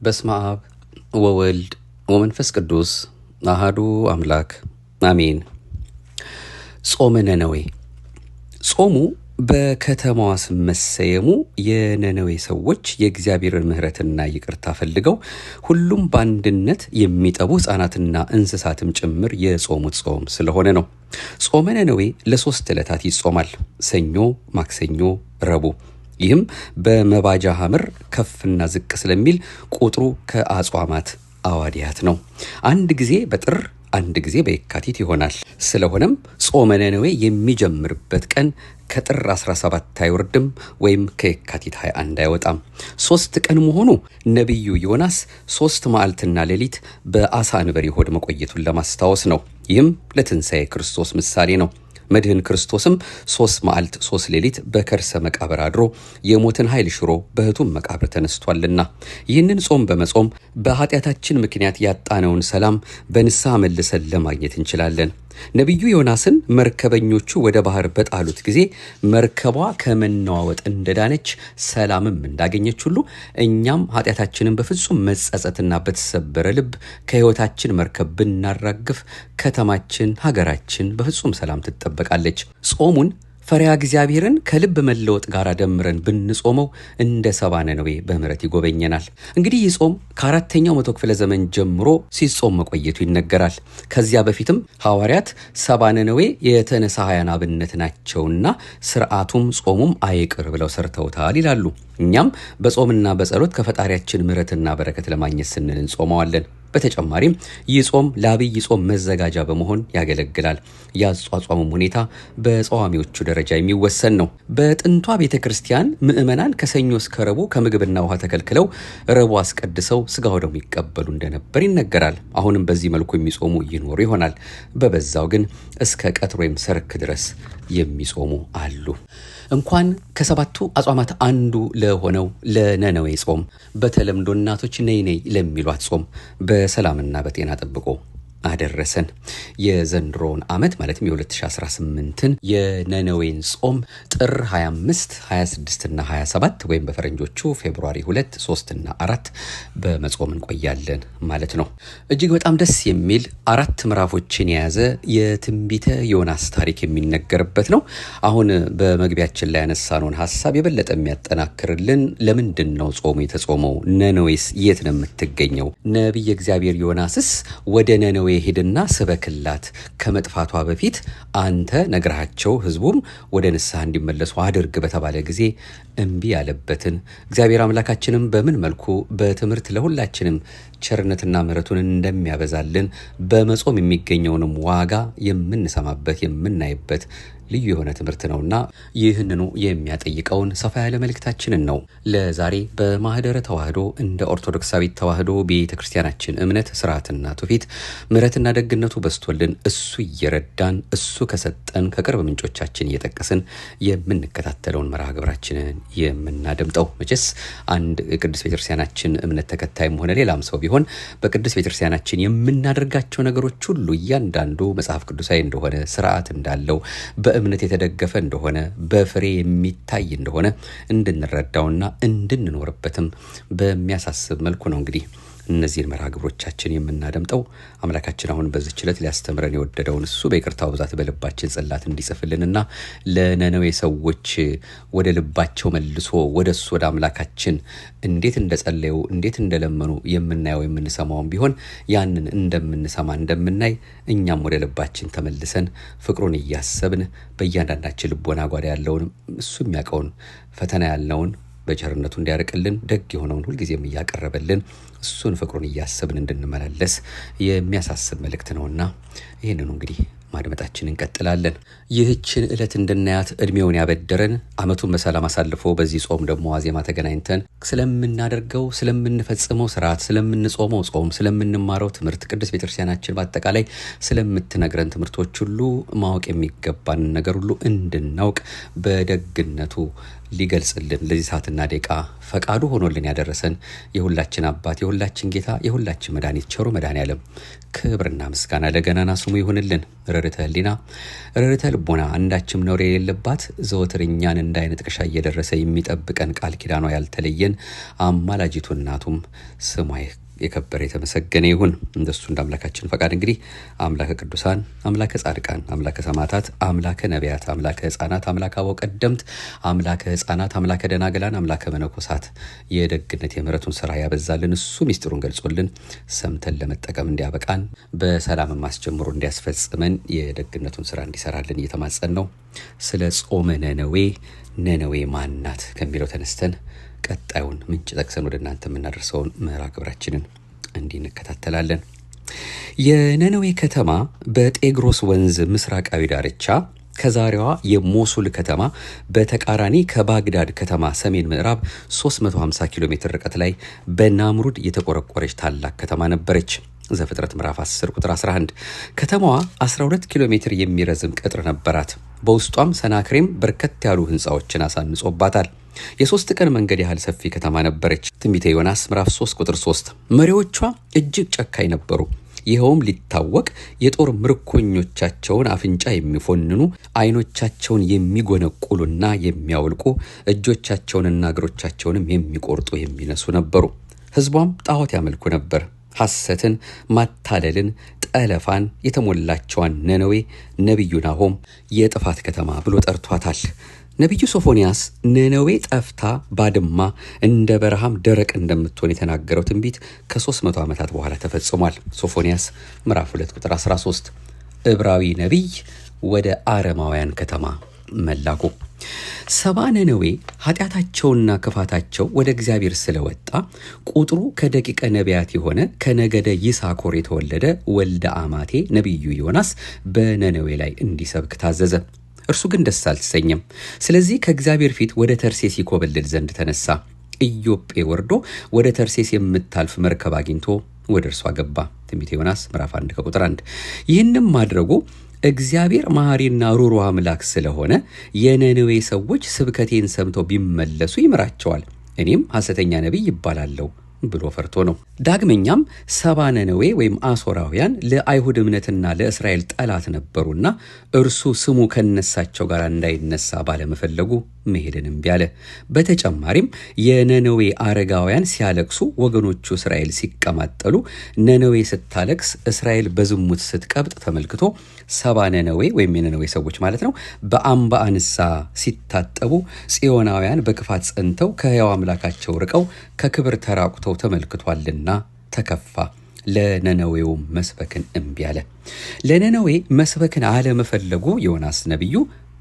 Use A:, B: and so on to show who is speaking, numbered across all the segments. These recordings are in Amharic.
A: በስመ አብ ወወልድ ወመንፈስ ቅዱስ አሐዱ አምላክ አሜን። ጾመ ነነዌ። ጾሙ በከተማዋ መሰየሙ የነነዌ ሰዎች የእግዚአብሔርን ምሕረትና ይቅርታ ፈልገው ሁሉም በአንድነት የሚጠቡ ሕፃናትና እንስሳትም ጭምር የጾሙት ጾም ስለሆነ ነው። ጾመ ነነዌ ለ3 ዕለታት ይጾማል፤ ሰኞ፣ ማክሰኞ፣ ረቡዕ። ይህም በመባጃ ሐምር ከፍና ዝቅ ስለሚል ቁጥሩ ከአጽዋማት አዋዲያት ነው። አንድ ጊዜ በጥር አንድ ጊዜ በየካቲት ይሆናል። ስለሆነም ጾመ ነነዌ የሚጀምርበት ቀን ከጥር 17 አይወርድም ወይም ከየካቲት 21 አይወጣም። 3 ቀን መሆኑ ነቢዩ ዮናስ 3 መዓልትና ሌሊት በአሳ አንበሪ ሆድ መቆየቱን ለማስታወስ ነው። ይህም ለትንሣኤ ክርስቶስ ምሳሌ ነው። መድህን ክርስቶስም 3 መዓልት 3 ሌሊት በከርሰ መቃብር አድሮ የሞትን ኃይል ሽሮ በሕቱም መቃብር ተነስቷልና ይህንን ጾም በመጾም በኃጢአታችን ምክንያት ያጣነውን ሰላም በንስሐ መልሰን ለማግኘት እንችላለን። ነቢዩ ዮናስን መርከበኞቹ ወደ ባህር በጣሉት ጊዜ መርከቧ ከመናወጥ እንደዳነች ሰላምም እንዳገኘች ሁሉ እኛም ኃጢአታችንን በፍጹም መጸጸትና በተሰበረ ልብ ከሕይወታችን መርከብ ብናራግፍ ከተማችን፣ ሀገራችን በፍጹም ሰላም ትጠበቃለች። ጾሙን ፈሪሃ እግዚአብሔርን ከልብ መለወጥ ጋር ደምረን ብንጾመው እንደ ሰባ ነነዌ በምሕረት ይጎበኘናል። እንግዲህ ይህ ጾም ከ4ኛው መቶ ክፍለ ዘመን ጀምሮ ሲጾም መቆየቱ ይነገራል። ከዚያ በፊትም ሐዋርያት ሰባ ነነዌ የተነሳያን አብነት ናቸውና ስርዓቱም ጾሙም አይቅር ብለው ሰርተውታል ይላሉ። እኛም በጾምና በጸሎት ከፈጣሪያችን ምሕረትና በረከት ለማግኘት ስንል እንጾመዋለን። በተጨማሪም ይህ ጾም ለአብይ ጾም መዘጋጃ በመሆን ያገለግላል። የአጿጿሙም ሁኔታ በጸዋሚዎቹ ደረጃ የሚወሰን ነው። በጥንቷ ቤተ ክርስቲያን ምዕመናን ከሰኞ እስከ ረቡዕ ከምግብና ውሃ ተከልክለው ረቡዕ አስቀድሰው ስጋ ወደሙ ይቀበሉ እንደነበር ይነገራል። አሁንም በዚህ መልኩ የሚጾሙ ይኖሩ ይሆናል። በበዛው ግን እስከ ቀትር ወይም ሰርክ ድረስ የሚጾሙ አሉ። እንኳን ከ7ቱ አጽዋማት አንዱ ለሆነው ለነነዌ ጾም በተለምዶ እናቶች ነይ ነይ ለሚሏት ጾም በሰላምና በጤና ጠብቆ አደረሰን። የዘንድሮውን ዓመት ማለትም የ2018ን የነነዌን ጾም ጥር 25፣ 26 እና 27 ወይም በፈረንጆቹ ፌብሩዋሪ 2፣ 3 እና 4 በመጾም እንቆያለን ማለት ነው። እጅግ በጣም ደስ የሚል 4 ምዕራፎችን የያዘ የትንቢተ ዮናስ ታሪክ የሚነገርበት ነው። አሁን በመግቢያችን ላይ ያነሳነውን ሐሳብ የበለጠ የሚያጠናክርልን ለምንድን ነው ጾሙ የተጾመው? ነነዌስ የት ነው የምትገኘው? ነቢየ እግዚአብሔር ዮናስስ ወደ ነነዌ ሄድና ስበክላት፣ ከመጥፋቷ በፊት አንተ ነግራቸው ሕዝቡም ወደ ንስሐ እንዲመለሱ አድርግ በተባለ ጊዜ እምቢ ያለበትን እግዚአብሔር አምላካችንም በምን መልኩ በትምህርት ለሁላችንም ቸርነትና ምሕረቱን እንደሚያበዛልን በመጾም የሚገኘውንም ዋጋ የምንሰማበት የምናይበት ልዩ የሆነ ትምህርት ነውና ይህንኑ የሚያጠይቀውን ሰፋ ያለ መልእክታችንን ነው ለዛሬ በማህደረ ተዋህዶ እንደ ኦርቶዶክሳዊት ተዋህዶ ቤተ ክርስቲያናችን እምነት ስርዓትና ትውፊት ምሕረትና ደግነቱ በስቶልን እሱ እየረዳን እሱ ከሰጠን ከቅርብ ምንጮቻችን እየጠቀስን የምንከታተለውን መርሃ ግብራችንን የምናደምጠው። መቼስ አንድ ቅዱስ ቤተክርስቲያናችን እምነት ተከታይም ሆነ ሌላም ሰው ቢሆን በቅዱስ ቤተክርስቲያናችን የምናደርጋቸው ነገሮች ሁሉ እያንዳንዱ መጽሐፍ ቅዱሳዊ እንደሆነ ስርዓት እንዳለው በእምነት የተደገፈ እንደሆነ በፍሬ የሚታይ እንደሆነ እንድንረዳውና እንድንኖርበትም በሚያሳስብ መልኩ ነው እንግዲህ እነዚህን መርሃ ግብሮቻችን የምናደምጠው። አምላካችን አሁን በዚህች ዕለት ሊያስተምረን የወደደውን እሱ በይቅርታው ብዛት በልባችን ጽላት እንዲጽፍልንና ለነነዌ ሰዎች ወደ ልባቸው መልሶ ወደ እሱ ወደ አምላካችን እንዴት እንደጸለዩ እንዴት እንደለመኑ የምናየው የምንሰማውን ቢሆን ያንን እንደምንሰማ እንደምናይ እኛም ወደ ልባችን ተመልሰን ፍቅሩን እያሰብን በእያንዳንዳችን ልቦና ጓዳ ያለውን እሱ የሚያውቀውን ፈተና ያለውን በቸርነቱ እንዲያርቅልን ደግ የሆነውን ሁልጊዜም እያቀረበልን እሱን ፍቅሩን እያሰብን እንድንመላለስ የሚያሳስብ መልእክት ነውና ይህንኑ እንግዲህ ማድመጣችን እንቀጥላለን። ይህችን ዕለት እንድናያት እድሜውን ያበደረን ዓመቱን በሰላም አሳልፎ በዚህ ጾም ደግሞ ዋዜማ ተገናኝተን ስለምናደርገው ስለምንፈጽመው ስርዓት፣ ስለምንጾመው ጾም፣ ስለምንማረው ትምህርት ቅዱስ ቤተክርስቲያናችን በአጠቃላይ ስለምትነግረን ትምህርቶች ሁሉ ማወቅ የሚገባን ነገር ሁሉ እንድናውቅ በደግነቱ ሊገልጽልን ለዚህ ሰዓትና ደቂቃ ፈቃዱ ሆኖልን ያደረሰን የሁላችን አባት የሁላችን ጌታ የሁላችን መድኃኒት ቸሩ መድኃኔዓለም ክብርና ምስጋና ለገናና ስሙ ይሁንልን። ርርተ ሕሊና ርርተ ልቦና አንዳችም ነውር የሌለባት ዘወትር እኛን እንደ ዓይን ጥቅሻ እየደረሰ የሚጠብቀን ቃል ኪዳኗ ያልተለየን አማላጅቱ እናቱም ስሟ የከበረ የተመሰገነ ይሁን። እንደሱ እንደ አምላካችን ፈቃድ እንግዲህ አምላከ ቅዱሳን አምላከ ጻድቃን አምላከ ሰማዕታት አምላከ ነቢያት አምላከ ሕፃናት አምላከ አበው ቀደምት አምላከ ሕፃናት አምላከ ደናግላን አምላከ መነኮሳት የደግነት የምሕረቱን ሥራ ያበዛልን እሱ ምስጢሩን ገልጾልን ሰምተን ለመጠቀም እንዲያበቃን በሰላም ማስጀምሮ እንዲያስፈጽመን የደግነቱን ሥራ እንዲሰራልን እየተማጸን ነው። ስለ ጾመ ነነዌ ማናት ከሚለው ተነስተን ቀጣዩን ምንጭ ጠቅሰን ወደ እናንተ የምናደርሰውን ምዕራፍ ግብራችንን እንዲህ እንከታተላለን። የነነዌ ከተማ በጤግሮስ ወንዝ ምስራቃዊ ዳርቻ ከዛሬዋ የሞሱል ከተማ በተቃራኒ ከባግዳድ ከተማ ሰሜን ምዕራብ 350 ኪሎ ሜትር ርቀት ላይ በናምሩድ የተቆረቆረች ታላቅ ከተማ ነበረች። ዘፍጥረት ምዕራፍ 10 ቁጥር 11። ከተማዋ 12 ኪሎ ሜትር የሚረዝም ቅጥር ነበራት። በውስጧም ሰናክሬም በርከት ያሉ ህንፃዎችን አሳንጾባታል። የሶስት ቀን መንገድ ያህል ሰፊ ከተማ ነበረች። ትንቢተ ዮናስ ምዕራፍ 3 ቁጥር 3። መሪዎቿ እጅግ ጨካኝ ነበሩ። ይኸውም ሊታወቅ የጦር ምርኮኞቻቸውን አፍንጫ የሚፎንኑ አይኖቻቸውን የሚጎነቁሉና የሚያወልቁ እጆቻቸውንና እግሮቻቸውንም የሚቆርጡ የሚነሱ ነበሩ። ህዝቧም ጣዖት ያመልኩ ነበር። ሐሰትን፣ ማታለልን፣ ጠለፋን የተሞላቸዋን ነነዌ ነቢዩ ናሆም የጥፋት ከተማ ብሎ ጠርቷታል። ነቢዩ ሶፎንያስ ነነዌ ጠፍታ ባድማ እንደ በረሃም ደረቅ እንደምትሆን የተናገረው ትንቢት ከ300 ዓመታት በኋላ ተፈጽሟል። ሶፎንያስ ምዕራፍ 2 ቁጥር 13። ዕብራዊ ነቢይ ወደ አረማውያን ከተማ መላኩ። ሰባ ነነዌ ኃጢአታቸውና ክፋታቸው ወደ እግዚአብሔር ስለወጣ ቁጥሩ ከደቂቀ ነቢያት የሆነ ከነገደ ይሳኮር የተወለደ ወልደ አማቴ ነቢዩ ዮናስ በነነዌ ላይ እንዲሰብክ ታዘዘ። እርሱ ግን ደስ አልተሰኘም። ስለዚህ ከእግዚአብሔር ፊት ወደ ተርሴስ ይኮበልል ዘንድ ተነሳ። ኢዮጴ ወርዶ ወደ ተርሴስ የምታልፍ መርከብ አግኝቶ ወደ እርሷ ገባ። ትንቢተ ዮናስ ምዕራፍ 1 ቁጥር 1። ይህንም ማድረጉ እግዚአብሔር መሐሪና ሩሩ አምላክ ስለሆነ የነነዌ ሰዎች ስብከቴን ሰምተው ቢመለሱ ይምራቸዋል፣ እኔም ሐሰተኛ ነቢይ ይባላለሁ ብሎ ፈርቶ ነው። ዳግመኛም ሰባ ነነዌ ወይም አሶራውያን ለአይሁድ እምነትና ለእስራኤል ጠላት ነበሩና እርሱ ስሙ ከነሳቸው ጋር እንዳይነሳ ባለመፈለጉ መሄድን እምቢ አለ። በተጨማሪም የነነዌ አረጋውያን ሲያለቅሱ ወገኖቹ እስራኤል ሲቀማጠሉ ነነዌ ስታለቅስ እስራኤል በዝሙት ስትቀብጥ ተመልክቶ ሰባ ነነዌ ወይም የነነዌ ሰዎች ማለት ነው በአምባ አንሳ ሲታጠቡ ጽዮናውያን በክፋት ጸንተው ከሕያው አምላካቸው ርቀው ከክብር ተራቁተው ተመልክቷልና ተከፋ። ለነነዌው መስበክን እምቢ አለ። ለነነዌ መስበክን አለመፈለጉ ዮናስ ነቢዩ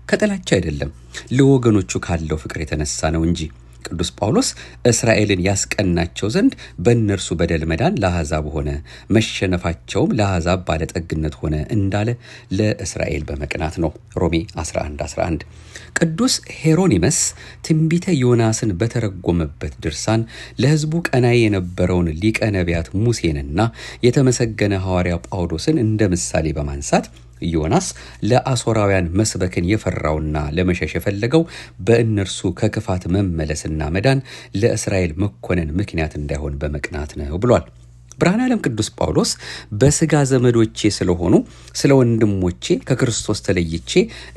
A: ከጥላቻ አይደለም፣ ለወገኖቹ ካለው ፍቅር የተነሳ ነው እንጂ። ቅዱስ ጳውሎስ እስራኤልን ያስቀናቸው ዘንድ በእነርሱ በደል መዳን ለአሕዛብ ሆነ፣ መሸነፋቸውም ለአሕዛብ ባለጠግነት ሆነ እንዳለ ለእስራኤል በመቅናት ነው። ሮሜ 11:11። ቅዱስ ሄሮኒመስ ትንቢተ ዮናስን በተረጎመበት ድርሳን ለሕዝቡ ቀናይ የነበረውን ሊቀ ነቢያት ሙሴንና የተመሰገነ ሐዋርያ ጳውሎስን እንደ ምሳሌ በማንሳት ዮናስ ለአሶራውያን መስበክን የፈራውና ለመሸሽ የፈለገው በእነርሱ ከክፋት መመለስና መዳን ለእስራኤል መኮነን ምክንያት እንዳይሆን በመቅናት ነው ብሏል። ብርሃነ ዓለም ቅዱስ ጳውሎስ በሥጋ ዘመዶቼ ስለሆኑ ስለ ወንድሞቼ ከክርስቶስ ተለይቼ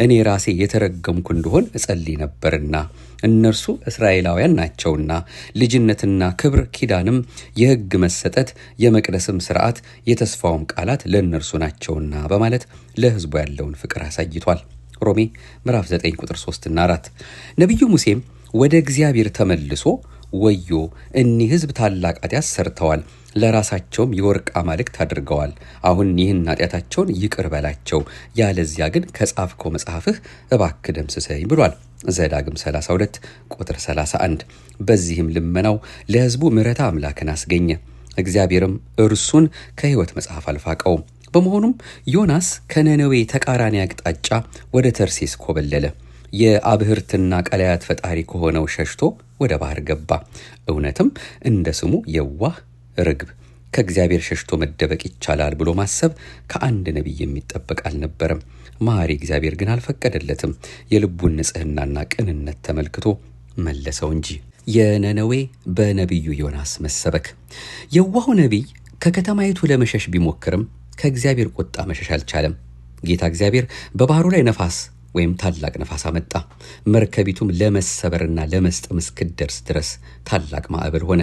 A: እኔ ራሴ የተረገምኩ እንደሆን እጸልይ ነበርና እነርሱ እስራኤላውያን ናቸውና ልጅነትና ክብር ኪዳንም የሕግ መሰጠት የመቅደስም ሥርዓት የተስፋውም ቃላት ለእነርሱ ናቸውና በማለት ለሕዝቡ ያለውን ፍቅር አሳይቷል። ሮሜ ምዕራፍ 9 ቁጥር 3 እና 4። ነቢዩ ሙሴም ወደ እግዚአብሔር ተመልሶ ወዮ እኒህ ሕዝብ ታላቅ ኃጢአት ሰርተዋል፣ ለራሳቸውም የወርቅ አማልክት አድርገዋል። አሁን ይህን ኃጢአታቸውን ይቅር በላቸው፣ ያለዚያ ግን ከጻፍከው መጽሐፍህ እባክህ ደምስሰኝ ብሏል። ዘዳግም 32 ቁጥር 31። በዚህም ልመናው ለሕዝቡ ምሕረተ አምላክን አስገኘ። እግዚአብሔርም እርሱን ከሕይወት መጽሐፍ አልፋቀውም። በመሆኑም ዮናስ ከነነዌ ተቃራኒ አቅጣጫ ወደ ተርሴስ ኮበለለ። የአብህርትና ቀላያት ፈጣሪ ከሆነው ሸሽቶ ወደ ባህር ገባ። እውነትም እንደ ስሙ የዋህ ርግብ ከእግዚአብሔር ሸሽቶ መደበቅ ይቻላል ብሎ ማሰብ ከአንድ ነቢይ የሚጠበቅ አልነበረም። መሐሪ እግዚአብሔር ግን አልፈቀደለትም። የልቡን ንጽሕናና ቅንነት ተመልክቶ መለሰው እንጂ። የነነዌ በነቢዩ ዮናስ መሰበክ። የዋሁ ነቢይ ከከተማይቱ ለመሸሽ ቢሞክርም ከእግዚአብሔር ቁጣ መሸሽ አልቻለም። ጌታ እግዚአብሔር በባህሩ ላይ ነፋስ ወይም ታላቅ ነፋስ አመጣ። መርከቢቱም ለመሰበርና ለመስጠም እስክትደርስ ድረስ ታላቅ ማዕበል ሆነ።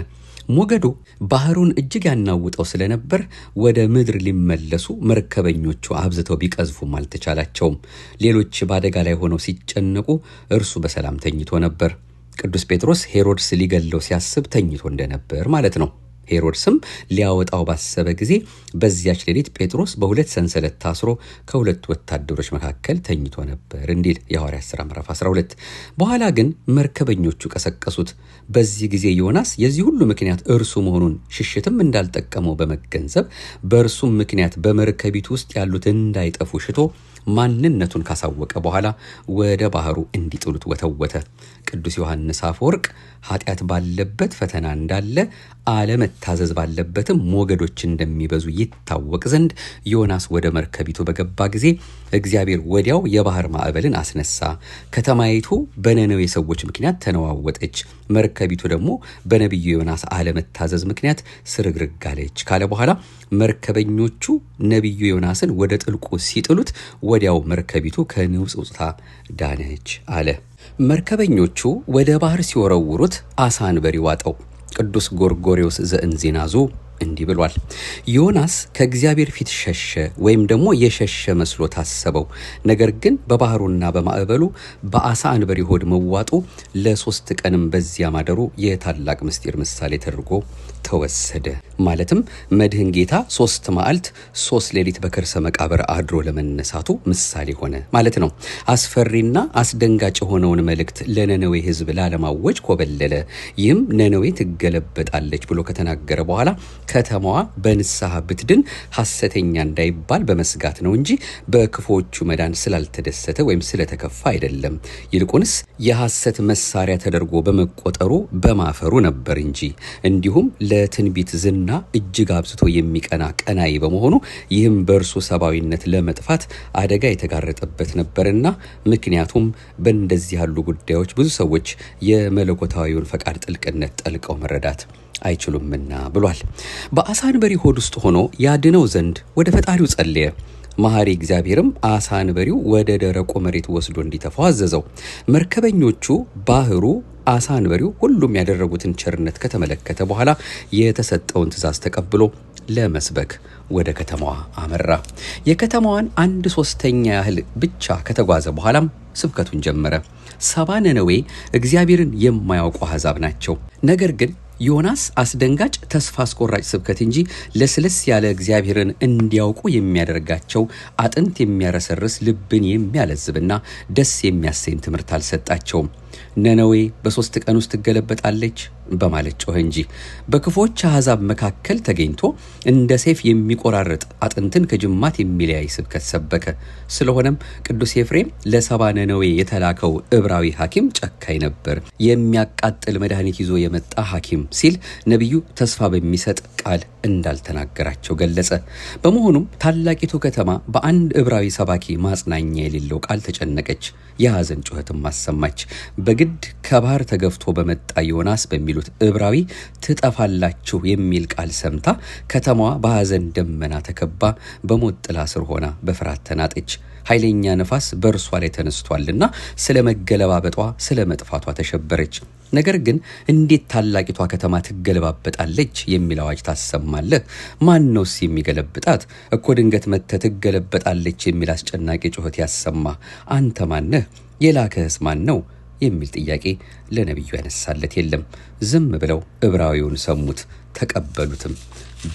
A: ሞገዱ ባህሩን እጅግ ያናውጠው ስለነበር ወደ ምድር ሊመለሱ መርከበኞቹ አብዝተው ቢቀዝፉም አልተቻላቸውም። ሌሎች በአደጋ ላይ ሆነው ሲጨነቁ እርሱ በሰላም ተኝቶ ነበር። ቅዱስ ጴጥሮስ ሄሮድስ ሊገለው ሲያስብ ተኝቶ እንደነበር ማለት ነው። ሄሮድስም ሊያወጣው ባሰበ ጊዜ በዚያች ሌሊት ጴጥሮስ በሁለት ሰንሰለት ታስሮ ከሁለት ወታደሮች መካከል ተኝቶ ነበር እንዲል የሐዋርያት ሥራ ምዕራፍ 12። በኋላ ግን መርከበኞቹ ቀሰቀሱት። በዚህ ጊዜ ዮናስ የዚህ ሁሉ ምክንያት እርሱ መሆኑን ሽሽትም እንዳልጠቀመው በመገንዘብ በእርሱም ምክንያት በመርከቢቱ ውስጥ ያሉት እንዳይጠፉ ሽቶ ማንነቱን ካሳወቀ በኋላ ወደ ባህሩ እንዲጥሉት ወተወተ። ቅዱስ ዮሐንስ አፈወርቅ ኃጢአት ባለበት ፈተና እንዳለ አለመታዘዝ ባለበትም ሞገዶች እንደሚበዙ ይታወቅ ዘንድ ዮናስ ወደ መርከቢቱ በገባ ጊዜ እግዚአብሔር ወዲያው የባህር ማዕበልን አስነሳ። ከተማይቱ በነነዌ ሰዎች ምክንያት ተነዋወጠች። መርከቢቱ ደግሞ በነቢዩ ዮናስ አለመታዘዝ ምክንያት ስርግርግ አለች ካለ በኋላ መርከበኞቹ ነቢዩ ዮናስን ወደ ጥልቁ ሲጥሉት ወዲያው መርከቢቱ ከንውጽውጽታ ዳነች አለ። መርከበኞቹ ወደ ባህር ሲወረውሩት አሳ አንበሪ ዋጠው። ቅዱስ ጎርጎርዮስ ዘእንዚናዙ እንዲህ ብሏል። ዮናስ ከእግዚአብሔር ፊት ሸሸ ወይም ደግሞ የሸሸ መስሎ ታሰበው። ነገር ግን በባህሩና በማዕበሉ በአሳ አንበሪ ሆድ መዋጡ ለ3 ቀንም በዚያ ማደሩ የታላቅ ምስጢር ምሳሌ ተደርጎ ተወሰደ። ማለትም መድህን ጌታ 3 መዓልት 3 ሌሊት በከርሰ መቃብር አድሮ ለመነሳቱ ምሳሌ ሆነ ማለት ነው። አስፈሪና አስደንጋጭ የሆነውን መልእክት ለነነዌ ሕዝብ ላለማወጅ ኮበለለ። ይህም ነነዌ ትገለበጣለች ብሎ ከተናገረ በኋላ ከተማዋ በንስሐ ብትድን ሐሰተኛ እንዳይባል በመስጋት ነው እንጂ በክፎቹ መዳን ስላልተደሰተ ወይም ስለተከፋ አይደለም። ይልቁንስ የሐሰት መሳሪያ ተደርጎ በመቆጠሩ በማፈሩ ነበር እንጂ። እንዲሁም ለትንቢት ዝና እጅግ አብዝቶ የሚቀና ቀናይ በመሆኑ ይህም በእርሱ ሰብአዊነት ለመጥፋት አደጋ የተጋረጠበት ነበርና፣ ምክንያቱም በእንደዚህ ያሉ ጉዳዮች ብዙ ሰዎች የመለኮታዊውን ፈቃድ ጥልቅነት ጠልቀው መረዳት አይችሉምና ብሏል። በአሳ አንበሪ ሆድ ውስጥ ሆኖ ያድነው ዘንድ ወደ ፈጣሪው ጸለየ። መሐሪ እግዚአብሔርም አሳ አንበሪው ወደ ደረቁ መሬት ወስዶ እንዲተፋው አዘዘው። መርከበኞቹ፣ ባህሩ፣ አሳ አንበሪው ሁሉም ያደረጉትን ቸርነት ከተመለከተ በኋላ የተሰጠውን ትእዛዝ ተቀብሎ ለመስበክ ወደ ከተማዋ አመራ። የከተማዋን 1/3 ያህል ብቻ ከተጓዘ በኋላም ስብከቱን ጀመረ። 70 ነነዌ እግዚአብሔርን የማያውቁ አሕዛብ ናቸው። ነገር ግን ዮናስ አስደንጋጭ ተስፋ አስቆራጭ ስብከት እንጂ ለስለስ ያለ እግዚአብሔርን እንዲያውቁ የሚያደርጋቸው አጥንት የሚያረሰርስ ልብን የሚያለዝብና ደስ የሚያሰኝ ትምህርት አልሰጣቸውም። ነነዌ በ3 ቀን ውስጥ ትገለበጣለች በማለት ጮኸ እንጂ በክፎች አሕዛብ መካከል ተገኝቶ እንደ ሰይፍ የሚቆራረጥ አጥንትን ከጅማት የሚለያይ ስብከት ሰበከ። ስለሆነም ቅዱስ ኤፍሬም ለ70 ነነዌ የተላከው ዕብራዊ ሐኪም ጨካኝ ነበር፣ የሚያቃጥል መድኃኒት ይዞ የመጣ ሐኪም ሲል ነቢዩ ተስፋ በሚሰጥ ቃል እንዳልተናገራቸው ገለጸ። በመሆኑም ታላቂቱ ከተማ በአንድ ዕብራዊ ሰባኪ ማጽናኛ የሌለው ቃል ተጨነቀች፣ የሐዘን ጩኸትም አሰማች። በግድ ከባህር ተገፍቶ በመጣ ዮናስ በሚሉት ዕብራዊ ትጠፋላችሁ የሚል ቃል ሰምታ ከተማዋ በሐዘን ደመና ተከባ በሞት ጥላ ስር ሆና በፍርሃት ተናጠች። ኃይለኛ ነፋስ በእርሷ ላይ ተነስቷልና ስለ መገለባበጧ ስለ መጥፋቷ ተሸበረች። ነገር ግን እንዴት ታላቂቷ ከተማ ትገለባበጣለች የሚል አዋጅ ታሰማለህ? ማን ነውስ የሚገለብጣት? እኮ ድንገት መጥተህ ትገለበጣለች የሚል አስጨናቂ ጩኸት ያሰማ አንተ ማነህ? የላከህስ ማን ነው? የሚል ጥያቄ ለነቢዩ ያነሳለት የለም። ዝም ብለው ዕብራዊውን ሰሙት፣ ተቀበሉትም።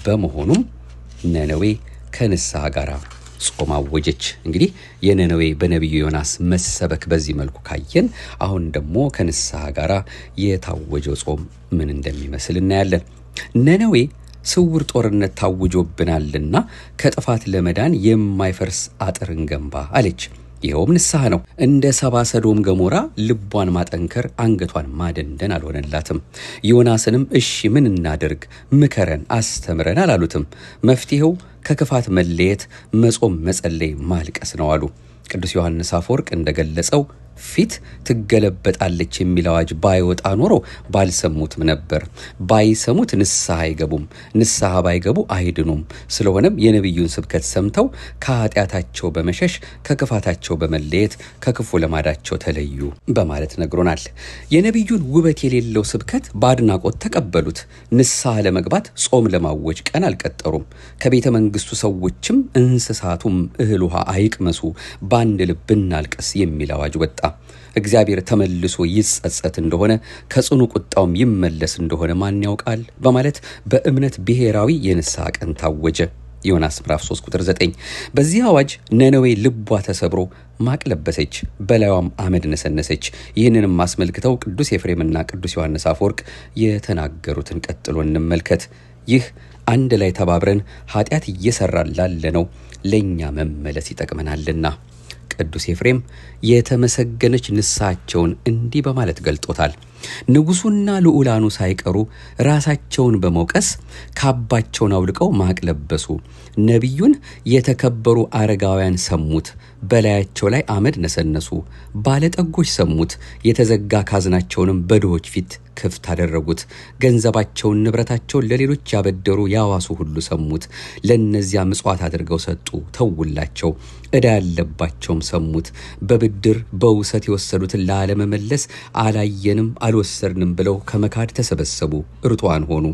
A: በመሆኑም ነነዌ ከንስሐ ጋር ጾም አወጀች። እንግዲህ የነነዌ በነቢዩ ዮናስ መሰበክ በዚህ መልኩ ካየን፣ አሁን ደግሞ ከንስሐ ጋር የታወጀው ጾም ምን እንደሚመስል እናያለን። ነነዌ ስውር ጦርነት ታውጆብናልና ከጥፋት ለመዳን የማይፈርስ አጥር እንገንባ አለች። ይኸውም ንስሐ ነው። እንደ 70 ሰዶም ገሞራ ልቧን ማጠንከር አንገቷን ማደንደን አልሆነላትም። ዮናስንም እሺ ምን እናድርግ፣ ምከረን፣ አስተምረን አላሉትም። መፍትሄው ከክፋት መለየት፣ መጾም፣ መጸለይ፣ ማልቀስ ነው አሉ። ቅዱስ ዮሐንስ አፈወርቅ እንደገለጸው ፊት ትገለበጣለች የሚል አዋጅ ባይወጣ ኖሮ ባልሰሙትም ነበር። ባይሰሙት ንስሐ አይገቡም፣ ንስሐ ባይገቡ አይድኑም። ስለሆነም የነቢዩን ስብከት ሰምተው ከኃጢአታቸው በመሸሽ ከክፋታቸው በመለየት ከክፉ ልማዳቸው ተለዩ በማለት ነግሮናል። የነቢዩን ውበት የሌለው ስብከት በአድናቆት ተቀበሉት። ንስሐ ለመግባት ጾም ለማወጅ ቀን አልቀጠሩም። ከቤተ መንግስቱ ሰዎችም እንስሳቱም እህል ውሃ አይቅመሱ፣ በአንድ ልብ እናልቅስ የሚል አዋጅ ወጣ። እግዚአብሔር ተመልሶ ይጸጸት እንደሆነ ከጽኑ ቁጣውም ይመለስ እንደሆነ ማን ያውቃል በማለት በእምነት ብሔራዊ የንስሐ ቀን ታወጀ። ዮናስ ምዕራፍ 3 ቁጥር 9። በዚህ አዋጅ ነነዌ ልቧ ተሰብሮ ማቅ ለበሰች፣ በላዩም አመድ ነሰነሰች። ይህንንም አስመልክተው ቅዱስ ኤፍሬምና ቅዱስ ዮሐንስ አፈወርቅ የተናገሩትን ቀጥሎ እንመልከት። ይህ አንድ ላይ ተባብረን ኃጢአት እየሰራን ላለነው ለእኛ መመለስ ይጠቅመናልና። ቅዱስ ኤፍሬም የተመሰገነች ንስሐቸውን እንዲህ በማለት ገልጦታል። ንጉሱና ልዑላኑ ሳይቀሩ ራሳቸውን በመውቀስ ካባቸውን አውልቀው ማቅ ለበሱ። ነቢዩን የተከበሩ አረጋውያን ሰሙት፣ በላያቸው ላይ አመድ ነሰነሱ። ባለጠጎች ሰሙት፣ የተዘጋ ካዝናቸውንም በድሆች ፊት ክፍት አደረጉት። ገንዘባቸውን ንብረታቸውን ለሌሎች ያበደሩ ያዋሱ ሁሉ ሰሙት፣ ለእነዚያ ምጽዋት አድርገው ሰጡ፣ ተውላቸው። ዕዳ ያለባቸውም ሰሙት፣ በብድር በውሰት የወሰዱትን ላለመመለስ አላየንም አልወሰድንም ብለው ከመካድ ተሰበሰቡ፣ ርቱዓን ሆኑ።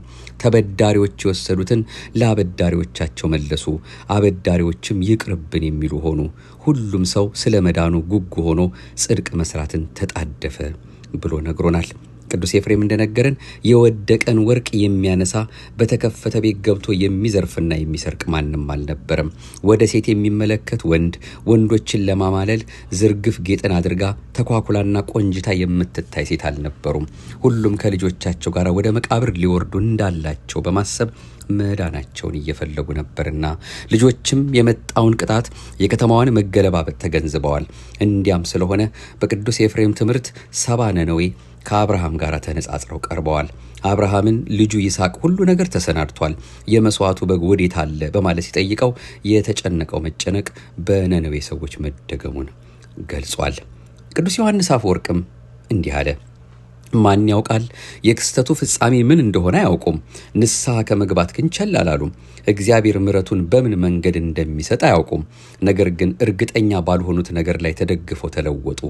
A: ተበዳሪዎች የወሰዱትን ለአበዳሪዎቻቸው መለሱ፣ አበዳሪዎችም ይቅርብን የሚሉ ሆኑ። ሁሉም ሰው ስለ መዳኑ ጉጉ ሆኖ ጽድቅ መስራትን ተጣደፈ ብሎ ነግሮናል። ቅዱስ ኤፍሬም እንደነገረን የወደቀን ወርቅ የሚያነሳ በተከፈተ ቤት ገብቶ የሚዘርፍና የሚሰርቅ ማንም አልነበረም። ወደ ሴት የሚመለከት ወንዶችን ለማማለል ዝርግፍ ጌጥን አድርጋ ተኳኩላና ቆንጅታ የምትታይ ሴት አልነበሩም። ሁሉም ከልጆቻቸው ጋር ወደ መቃብር ሊወርዱ እንዳላቸው በማሰብ መዳናቸውን እየፈለጉ ነበርና ልጆችም የመጣውን ቅጣት የከተማዋን መገለባበት ተገንዝበዋል። እንዲያም ስለሆነ በቅዱስ ኤፍሬም ትምህርት 70 ነነዌ ከአብርሃም ጋር ተነጻጽረው ቀርበዋል። አብርሃምን ልጁ ይስሐቅ ሁሉ ነገር ተሰናድቷል፣ የመስዋዕቱ በግ ወዴት አለ በማለት ሲጠይቀው የተጨነቀው መጨነቅ በነነዌ ሰዎች መደገሙን ገልጿል። ቅዱስ ዮሐንስ አፈወርቅም እንዲህ አለ። ማን ያውቃል? የክስተቱ ፍጻሜ ምን እንደሆነ አያውቁም። ንስሐ ከመግባት ግን ቸል አላሉም። እግዚአብሔር ምሕረቱን በምን መንገድ እንደሚሰጥ አያውቁም። ነገር ግን እርግጠኛ ባልሆኑት ነገር ላይ ተደግፈው ተለወጡ።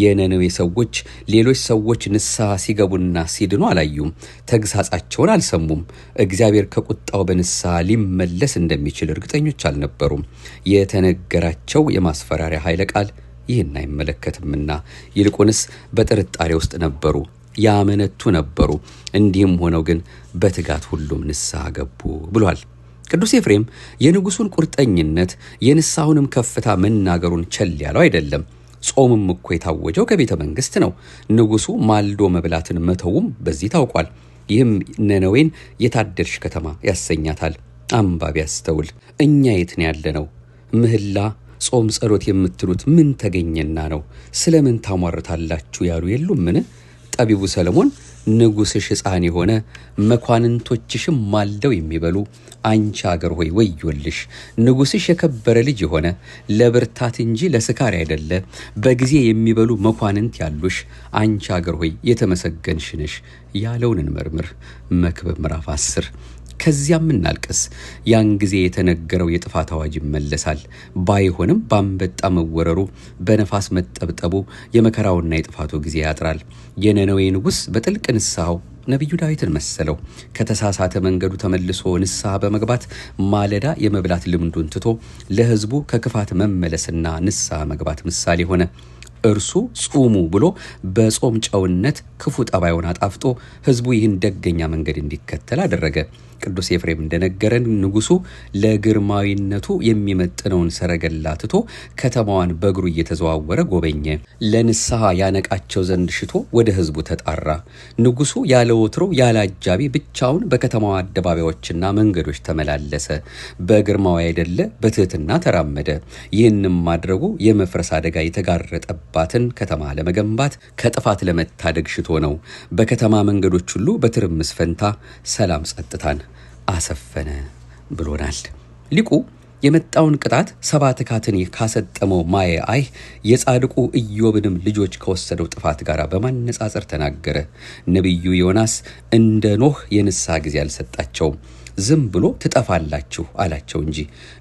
A: የነነዌ ሰዎች ሌሎች ሰዎች ንስሐ ሲገቡና ሲድኑ አላዩም። ተግሳጻቸውን አልሰሙም። እግዚአብሔር ከቁጣው በንስሐ ሊመለስ እንደሚችል እርግጠኞች አልነበሩም። የተነገራቸው የማስፈራሪያ ኃይለ ቃል ይህን አይመለከትምና ይልቁንስ በጥርጣሬ ውስጥ ነበሩ፣ ያመነቱ ነበሩ። እንዲህም ሆነው ግን በትጋት ሁሉም ንስሐ ገቡ ብሏል። ቅዱስ ኤፍሬም የንጉሱን ቁርጠኝነት የንስሐውንም ከፍታ መናገሩን ቸል ያለው አይደለም። ጾምም እኮ የታወጀው ከቤተ መንግስት ነው። ንጉሱ ማልዶ መብላትን መተውም በዚህ ታውቋል። ይህም ነነዌን የታደልሽ ከተማ ያሰኛታል። አንባቢ ያስተውል። እኛ የት ነው ያለነው? ምህላ ጾም ጸሎት የምትሉት ምን ተገኘና ነው? ስለምን ታሟርታላችሁ ያሉ የሉምን? ጠቢቡ ሰለሞን ንጉስሽ ሕፃን የሆነ መኳንንቶችሽም ማልደው የሚበሉ አንቺ አገር ሆይ ወዮልሽ፣ ንጉስሽ የከበረ ልጅ የሆነ ለብርታት እንጂ ለስካር አይደለ በጊዜ የሚበሉ መኳንንት ያሉሽ አንቺ አገር ሆይ የተመሰገንሽ ነሽ ያለውን እንመርምር። መክብብ ምዕራፍ 10። ከዚያም እናልቅስ። ያን ጊዜ የተነገረው የጥፋት አዋጅ ይመለሳል። ባይሆንም በአንበጣ መወረሩ፣ በነፋስ መጠብጠቡ የመከራውና የጥፋቱ ጊዜ ያጥራል። የነነዌ ንጉሥ በጥልቅ ንስሐው ነቢዩ ዳዊትን መሰለው። ከተሳሳተ መንገዱ ተመልሶ ንስሐ በመግባት ማለዳ የመብላት ልምዱን ትቶ ለሕዝቡ ከክፋት መመለስና ንስሐ መግባት ምሳሌ ሆነ። እርሱ ጹሙ ብሎ በጾም ጨውነት ክፉ ጠባዩን አጣፍጦ ሕዝቡ ይህን ደገኛ መንገድ እንዲከተል አደረገ። ቅዱስ ኤፍሬም እንደነገረን ንጉሱ ለግርማዊነቱ የሚመጥነውን ሰረገላ ትቶ ከተማዋን በእግሩ እየተዘዋወረ ጎበኘ። ለንስሐ ያነቃቸው ዘንድ ሽቶ ወደ ሕዝቡ ተጣራ። ንጉሱ ያለ ወትሮ ያለ አጃቢ ብቻውን በከተማዋ አደባባዮችና መንገዶች ተመላለሰ። በግርማው አይደለ በትህትና ተራመደ። ይህንም ማድረጉ የመፍረስ አደጋ የተጋረጠባትን ከተማ ለመገንባት ከጥፋት ለመታደግ ሽቶ ነው። በከተማ መንገዶች ሁሉ በትርምስ ፈንታ ሰላም ጸጥታን አሰፈነ ብሎናል። ሊቁ የመጣውን ቅጣት 7 ትካትን ካሰጠመው ማየ አይ የጻድቁ ኢዮብንም ልጆች ከወሰደው ጥፋት ጋር በማነጻጸር ተናገረ። ነቢዩ ዮናስ እንደ ኖህ የንስሐ ጊዜ አልሰጣቸውም። ዝም ብሎ ትጠፋላችሁ አላቸው እንጂ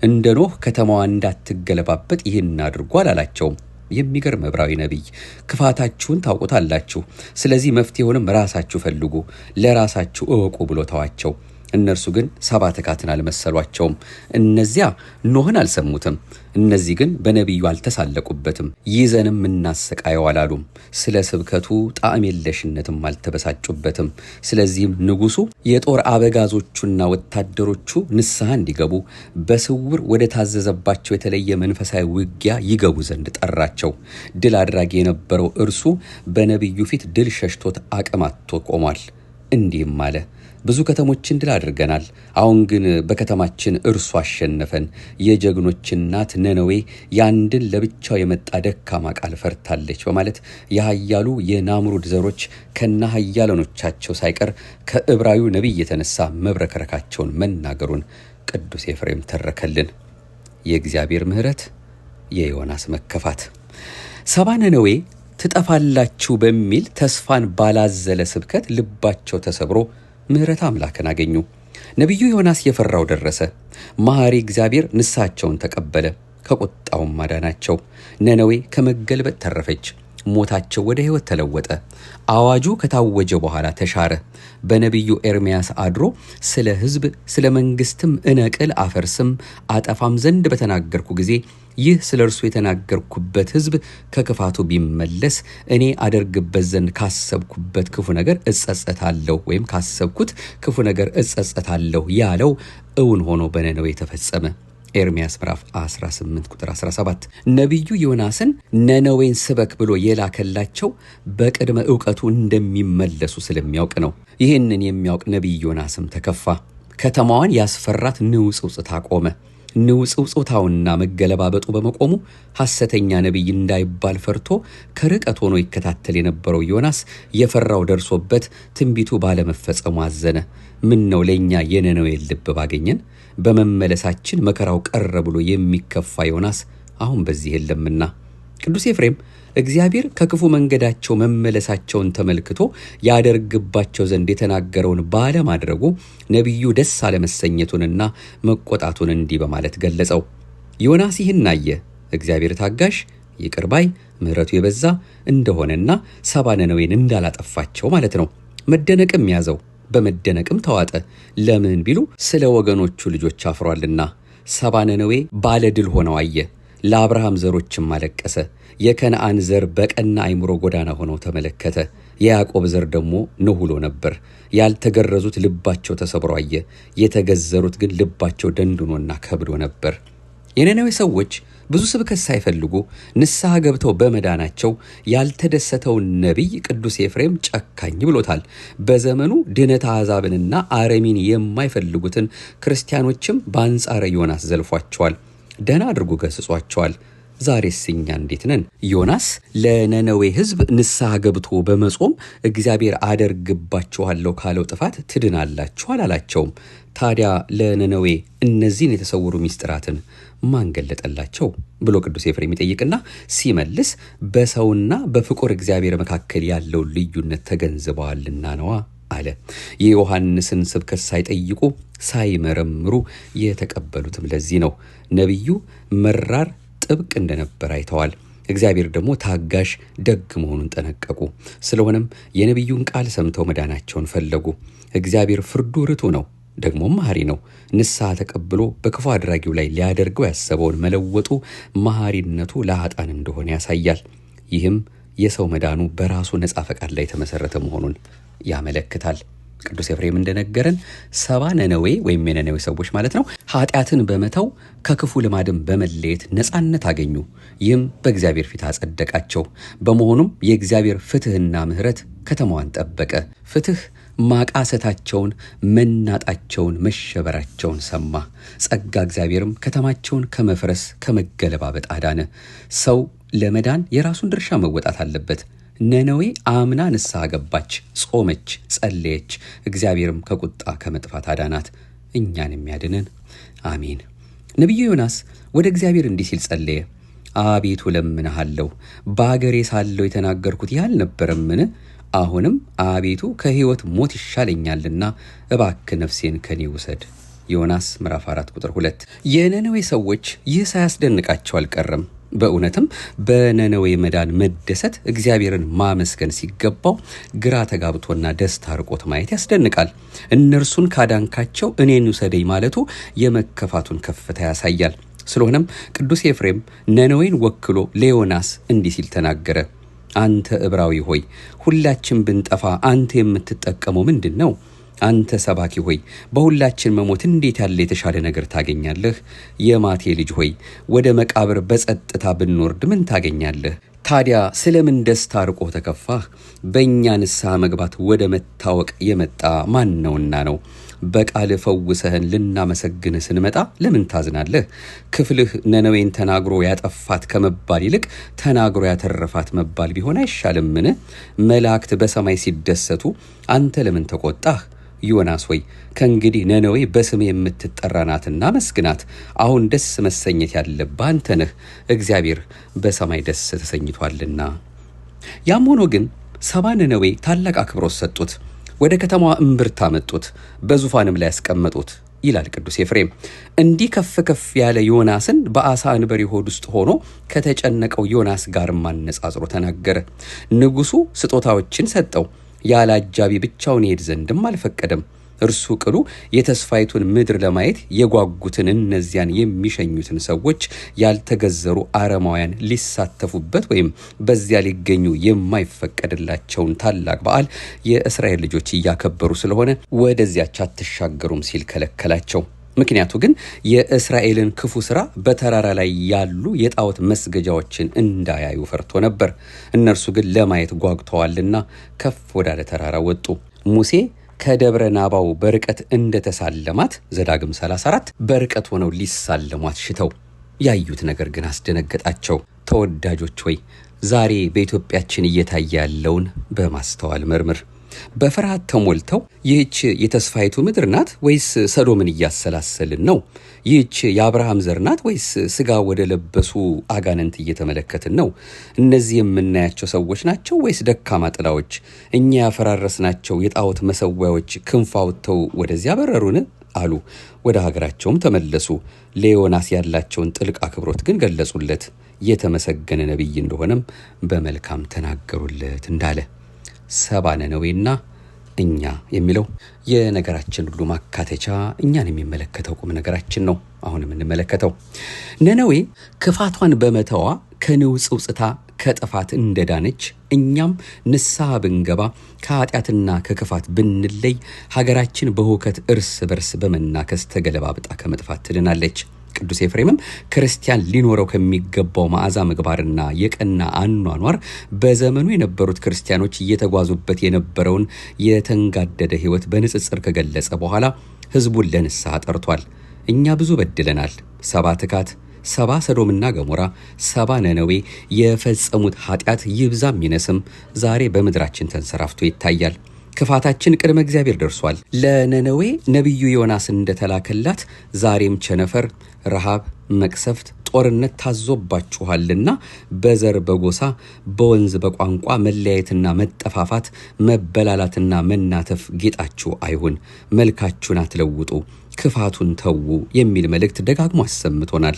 A: እንደ ኖህ ከተማዋ እንዳትገለባበጥ ይህን አድርጎ አላላቸውም። የሚገርም ዕብራዊ ነቢይ። ክፋታችሁን ታውቁታላችሁ፣ ስለዚህ መፍትሄውንም ራሳችሁ ፈልጉ፣ ለራሳችሁ እወቁ ብሎ ተዋቸው። እነርሱ ግን 7 ትካትን አልመሰሏቸውም። እነዚያ ኖህን አልሰሙትም፣ እነዚህ ግን በነቢዩ አልተሳለቁበትም። ይዘንም እናሰቃየው አላሉም። ስለ ስብከቱ ጣዕም የለሽነትም አልተበሳጩበትም። ስለዚህም ንጉሡ የጦር አበጋዞቹና ወታደሮቹ ንስሐ እንዲገቡ በስውር ወደ ታዘዘባቸው የተለየ መንፈሳዊ ውጊያ ይገቡ ዘንድ ጠራቸው። ድል አድራጊ የነበረው እርሱ በነቢዩ ፊት ድል ሸሽቶት አቅም አጥቶ ቆሟል። እንዲህም አለ፣ ብዙ ከተሞችን ድል አድርገናል። አሁን ግን በከተማችን እርሱ አሸነፈን። የጀግኖች እናት ነነዌ ያንድን ለብቻው የመጣ ደካማ ቃል ፈርታለች በማለት የኃያሉ የናምሩድ ዘሮች ከነ ኃያላኖቻቸው ሳይቀር ከዕብራዊው ነቢይ የተነሳ መብረከረካቸውን መናገሩን ቅዱስ ኤፍሬም ተረከልን። የእግዚአብሔር ምሕረት፣ የዮናስ መከፋት። 70 ነነዌ ትጠፋላችሁ በሚል ተስፋን ባላዘለ ስብከት ልባቸው ተሰብሮ ምሕረት አምላክን አገኙ። ነቢዩ ዮናስ የፈራው ደረሰ። መሐሪ እግዚአብሔር ንስሐቸውን ተቀበለ፣ ከቁጣውም አዳናቸው። ነነዌ ከመገልበጥ ተረፈች። ሞታቸው ወደ ሕይወት ተለወጠ። አዋጁ ከታወጀ በኋላ ተሻረ። በነቢዩ ኤርምያስ አድሮ ስለ ሕዝብ ስለ መንግሥትም እነቅል አፈርስም አጠፋም ዘንድ በተናገርኩ ጊዜ ይህ ስለ እርሱ የተናገርኩበት ሕዝብ ከክፋቱ ቢመለስ እኔ አደርግበት ዘንድ ካሰብኩበት ክፉ ነገር እጸጸታለሁ ወይም ካሰብኩት ክፉ ነገር እጸጸታለሁ ያለው እውን ሆኖ በነነዌ ተፈጸመ። ኤርምያስ ምዕራፍ 18 ቁጥር 17። ነቢዩ ዮናስን ነነዌን ስበክ ብሎ የላከላቸው በቅድመ ዕውቀቱ እንደሚመለሱ ስለሚያውቅ ነው። ይህንን የሚያውቅ ነቢይ ዮናስም ተከፋ። ከተማዋን ያስፈራት ንውጽውጽታ ቆመ። ንውጽውጽታውና መገለባበጡ በመቆሙ ሐሰተኛ ነቢይ እንዳይባል ፈርቶ ከርቀት ሆኖ ይከታተል የነበረው ዮናስ የፈራው ደርሶበት ትንቢቱ ባለመፈጸሙ አዘነ። ምን ነው ለኛ የነነዌ ልብ ባገኘን፣ በመመለሳችን መከራው ቀረ ብሎ የሚከፋ ዮናስ አሁን በዚህ የለምና። ቅዱስ ኤፍሬም እግዚአብሔር ከክፉ መንገዳቸው መመለሳቸውን ተመልክቶ ያደርግባቸው ዘንድ የተናገረውን ባለማድረጉ ነቢዩ ደስ አለመሰኘቱንና መቆጣቱን እንዲህ በማለት ገለጸው። ዮናስ ይህን አየ። እግዚአብሔር ታጋሽ፣ ይቅር ባይ፣ ምሕረቱ የበዛ እንደሆነና 70 ነነዌን እንዳላጠፋቸው ማለት ነው። መደነቅም ያዘው፣ በመደነቅም ተዋጠ። ለምን ቢሉ ስለ ወገኖቹ ልጆች አፍሯልና። 70 ነነዌ ባለድል ሆነው አየ። ለአብርሃም ዘሮችም አለቀሰ። የከነአን ዘር በቀና አይምሮ ጎዳና ሆነው ተመለከተ። የያዕቆብ ዘር ደግሞ ንሁሎ ነበር። ያልተገረዙት ልባቸው ተሰብሮ አየ። የተገዘሩት ግን ልባቸው ደንድኖና ከብዶ ነበር። የነነዌ ሰዎች ብዙ ስብከት ሳይፈልጉ ንስሐ ገብተው በመዳናቸው ያልተደሰተውን ነቢይ ቅዱስ ኤፍሬም ጨካኝ ብሎታል። በዘመኑ ድነት አሕዛብንና አረሚን የማይፈልጉትን ክርስቲያኖችም በአንጻረ ዮናስ ዘልፏቸዋል። ደህና አድርጎ ገስጿቸዋል። ዛሬስ እኛ እንዴት ነን? ዮናስ ለነነዌ ሕዝብ ንስሐ ገብቶ በመጾም እግዚአብሔር አደርግባችኋለሁ ካለው ጥፋት ትድናላችሁ አላላቸውም። ታዲያ ለነነዌ እነዚህን የተሰወሩ ሚስጥራትን ማን ገለጠላቸው ብሎ ቅዱስ ኤፍሬም ይጠይቅና ሲመልስ በሰውና በፍቁር እግዚአብሔር መካከል ያለው ልዩነት ተገንዝበዋልና ነዋ አለ። የዮሐንስን ስብከት ሳይጠይቁ ሳይመረምሩ የተቀበሉትም ለዚህ ነው። ነቢዩ መራር ጥብቅ እንደነበር አይተዋል። እግዚአብሔር ደግሞ ታጋሽ ደግ መሆኑን ጠነቀቁ። ስለሆነም የነቢዩን ቃል ሰምተው መዳናቸውን ፈለጉ። እግዚአብሔር ፍርዱ ርቱ ነው፣ ደግሞም መሐሪ ነው። ንስሐ ተቀብሎ በክፉ አድራጊው ላይ ሊያደርገው ያሰበውን መለወጡ መሐሪነቱ ለኃጥአን እንደሆነ ያሳያል። ይህም የሰው መዳኑ በራሱ ነጻ ፈቃድ ላይ የተመሰረተ መሆኑን ያመለክታል። ቅዱስ ኤፍሬም እንደነገረን 70 ነነዌ ወይም የነነዌ ሰዎች ማለት ነው ኃጢአትን በመተው ከክፉ ልማድም በመለየት ነጻነት አገኙ። ይህም በእግዚአብሔር ፊት አጸደቃቸው። በመሆኑም የእግዚአብሔር ፍትህና ምሕረት ከተማዋን ጠበቀ። ፍትህ ማቃሰታቸውን፣ መናጣቸውን፣ መሸበራቸውን ሰማ። ጸጋ እግዚአብሔርም ከተማቸውን ከመፍረስ ከመገለባበጥ አዳነ። ሰው ለመዳን የራሱን ድርሻ መወጣት አለበት። ነነዌ አምና ንስሐ ገባች፣ ጾመች፣ ጸለየች። እግዚአብሔርም ከቁጣ ከመጥፋት አዳናት። እኛን የሚያድነን አሜን። ነቢዩ ዮናስ ወደ እግዚአብሔር እንዲህ ሲል ጸለየ። አቤቱ ለምንሃለሁ፣ በአገሬ ሳለሁ የተናገርኩት ይህ አልነበረምን? አሁንም አቤቱ ከሕይወት ሞት ይሻለኛልና እባክህ ነፍሴን ከኔ ውሰድ። ዮናስ ምዕራፍ 4 ቁጥር 2። የነነዌ ሰዎች ይህ ሳያስደንቃቸው አልቀረም። በእውነትም በነነዌ መዳን መደሰት፣ እግዚአብሔርን ማመስገን ሲገባው ግራ ተጋብቶና ደስታ ርቆት ማየት ያስደንቃል። እነርሱን ካዳንካቸው እኔን ውሰደኝ ማለቱ የመከፋቱን ከፍታ ያሳያል። ስለሆነም ቅዱስ ኤፍሬም ነነዌን ወክሎ ለዮናስ እንዲህ ሲል ተናገረ። አንተ ዕብራዊ ሆይ ሁላችን ብንጠፋ አንተ የምትጠቀመው ምንድን ነው? አንተ ሰባኪ ሆይ በሁላችን መሞት እንዴት ያለ የተሻለ ነገር ታገኛለህ? የማቴ ልጅ ሆይ ወደ መቃብር በጸጥታ ብንወርድ ምን ታገኛለህ? ታዲያ ስለምን ደስታ ርቆ ተከፋህ? በእኛ ንስሐ መግባት ወደ መታወቅ የመጣ ማን ነውና ነው? በቃል ፈውሰህን ልናመሰግንህ ስንመጣ ለምን ታዝናለህ? ክፍልህ ነነዌን ተናግሮ ያጠፋት ከመባል ይልቅ ተናግሮ ያተረፋት መባል ቢሆን አይሻልምን? መላእክት በሰማይ ሲደሰቱ አንተ ለምን ተቆጣህ? ዮናስ ሆይ ከእንግዲህ ነነዌ በስም የምትጠራ ናትና መስግናት። አሁን ደስ መሰኘት ያለብህ አንተ ነህ፣ እግዚአብሔር በሰማይ ደስ ተሰኝቷልና። ያም ሆኖ ግን ሰባ ነነዌ ታላቅ አክብሮት ሰጡት። ወደ ከተማዋ እምብርት አመጡት፣ በዙፋንም ላይ ያስቀመጡት ይላል ቅዱስ ኤፍሬም። እንዲህ ከፍ ከፍ ያለ ዮናስን በአሳ አንበሪ ሆድ ውስጥ ሆኖ ከተጨነቀው ዮናስ ጋር ማነጻጽሮ ተናገረ። ንጉሡ ስጦታዎችን ሰጠው፣ ያለ አጃቢ ብቻውን ይሄድ ዘንድም አልፈቀደም። እርሱ ቅሉ የተስፋይቱን ምድር ለማየት የጓጉትን እነዚያን የሚሸኙትን ሰዎች ያልተገዘሩ አረማውያን ሊሳተፉበት ወይም በዚያ ሊገኙ የማይፈቀድላቸውን ታላቅ በዓል የእስራኤል ልጆች እያከበሩ ስለሆነ ወደዚያች አትሻገሩም ሲል ከለከላቸው። ምክንያቱ ግን የእስራኤልን ክፉ ሥራ በተራራ ላይ ያሉ የጣዖት መስገጃዎችን እንዳያዩ ፈርቶ ነበር። እነርሱ ግን ለማየት ጓጉተዋልና ከፍ ወዳለ ተራራ ወጡ። ሙሴ ከደብረ ናባው በርቀት እንደተሳለማት ዘዳግም 34 በርቀት ሆነው ሊሳለሟት ሽተው ያዩት ነገር ግን አስደነገጣቸው። ተወዳጆች ሆይ ዛሬ በኢትዮጵያችን እየታየ ያለውን በማስተዋል መርምር። በፍርሃት ተሞልተው ይህች የተስፋይቱ ምድር ናት ወይስ ሰዶምን እያሰላሰልን ነው? ይህች የአብርሃም ዘር ናት ወይስ ስጋ ወደ ለበሱ አጋንንት እየተመለከትን ነው? እነዚህ የምናያቸው ሰዎች ናቸው ወይስ ደካማ ጥላዎች? እኛ ያፈራረስናቸው የጣዖት መሰዊያዎች ክንፍ አውጥተው ወደዚያ በረሩን አሉ። ወደ ሀገራቸውም ተመለሱ። ለዮናስ ያላቸውን ጥልቅ አክብሮት ግን ገለጹለት። የተመሰገነ ነቢይ እንደሆነም በመልካም ተናገሩለት እንዳለ ሰባ ነነዌና እኛ የሚለው የነገራችን ሁሉ ማካተቻ እኛን የሚመለከተው ቁም ነገራችን ነው። አሁን የምንመለከተው ነነዌ ክፋቷን በመተዋ ከንውጽውጽታ ከጥፋት እንደዳነች እኛም ንስሐ ብንገባ ከኃጢአትና ከክፋት ብንለይ ሀገራችን በሁከት እርስ በርስ በመናከስ ተገለባብጣ ከመጥፋት ትድናለች። ቅዱስ ኤፍሬምም ክርስቲያን ሊኖረው ከሚገባው መዓዛ ምግባርና የቀና አኗኗር በዘመኑ የነበሩት ክርስቲያኖች እየተጓዙበት የነበረውን የተንጋደደ ሕይወት በንጽጽር ከገለጸ በኋላ ሕዝቡን ለንስሐ ጠርቷል። እኛ ብዙ በድለናል። 7 ትካት፣ 7 ሰዶምና ገሞራ፣ 7 ነነዌ የፈጸሙት ኃጢአት ይብዛም ይነስም ዛሬ በምድራችን ተንሰራፍቶ ይታያል። ክፋታችን ቅድመ እግዚአብሔር ደርሷል። ለነነዌ ነቢዩ ዮናስ እንደተላከላት ዛሬም ቸነፈር፣ ረሃብ፣ መቅሰፍት፣ ጦርነት ታዞባችኋልና በዘር በጎሳ በወንዝ በቋንቋ መለያየትና መጠፋፋት መበላላትና መናተፍ ጌጣችሁ አይሁን፣ መልካችሁን አትለውጡ፣ ክፋቱን ተዉ የሚል መልእክት ደጋግሞ አሰምቶናል።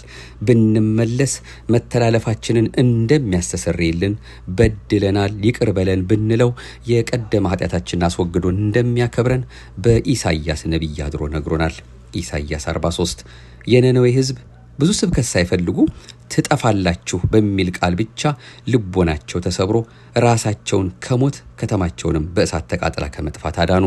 A: ብንመለስ መተላለፋችንን እንደሚያስተሰርይልን በድለናል ይቅር በለን ብንለው የቀደመ ኃጢአታችንን አስወግዶ እንደሚያከብረን በኢሳይያስ ነቢይ አድሮ ነግሮናል። ኢሳይያስ 43 የነነዌ ሕዝብ ብዙ ስብከት ሳይፈልጉ ትጠፋላችሁ በሚል ቃል ብቻ ልቦናቸው ተሰብሮ ራሳቸውን ከሞት ከተማቸውንም በእሳት ተቃጥላ ከመጥፋት አዳኑ።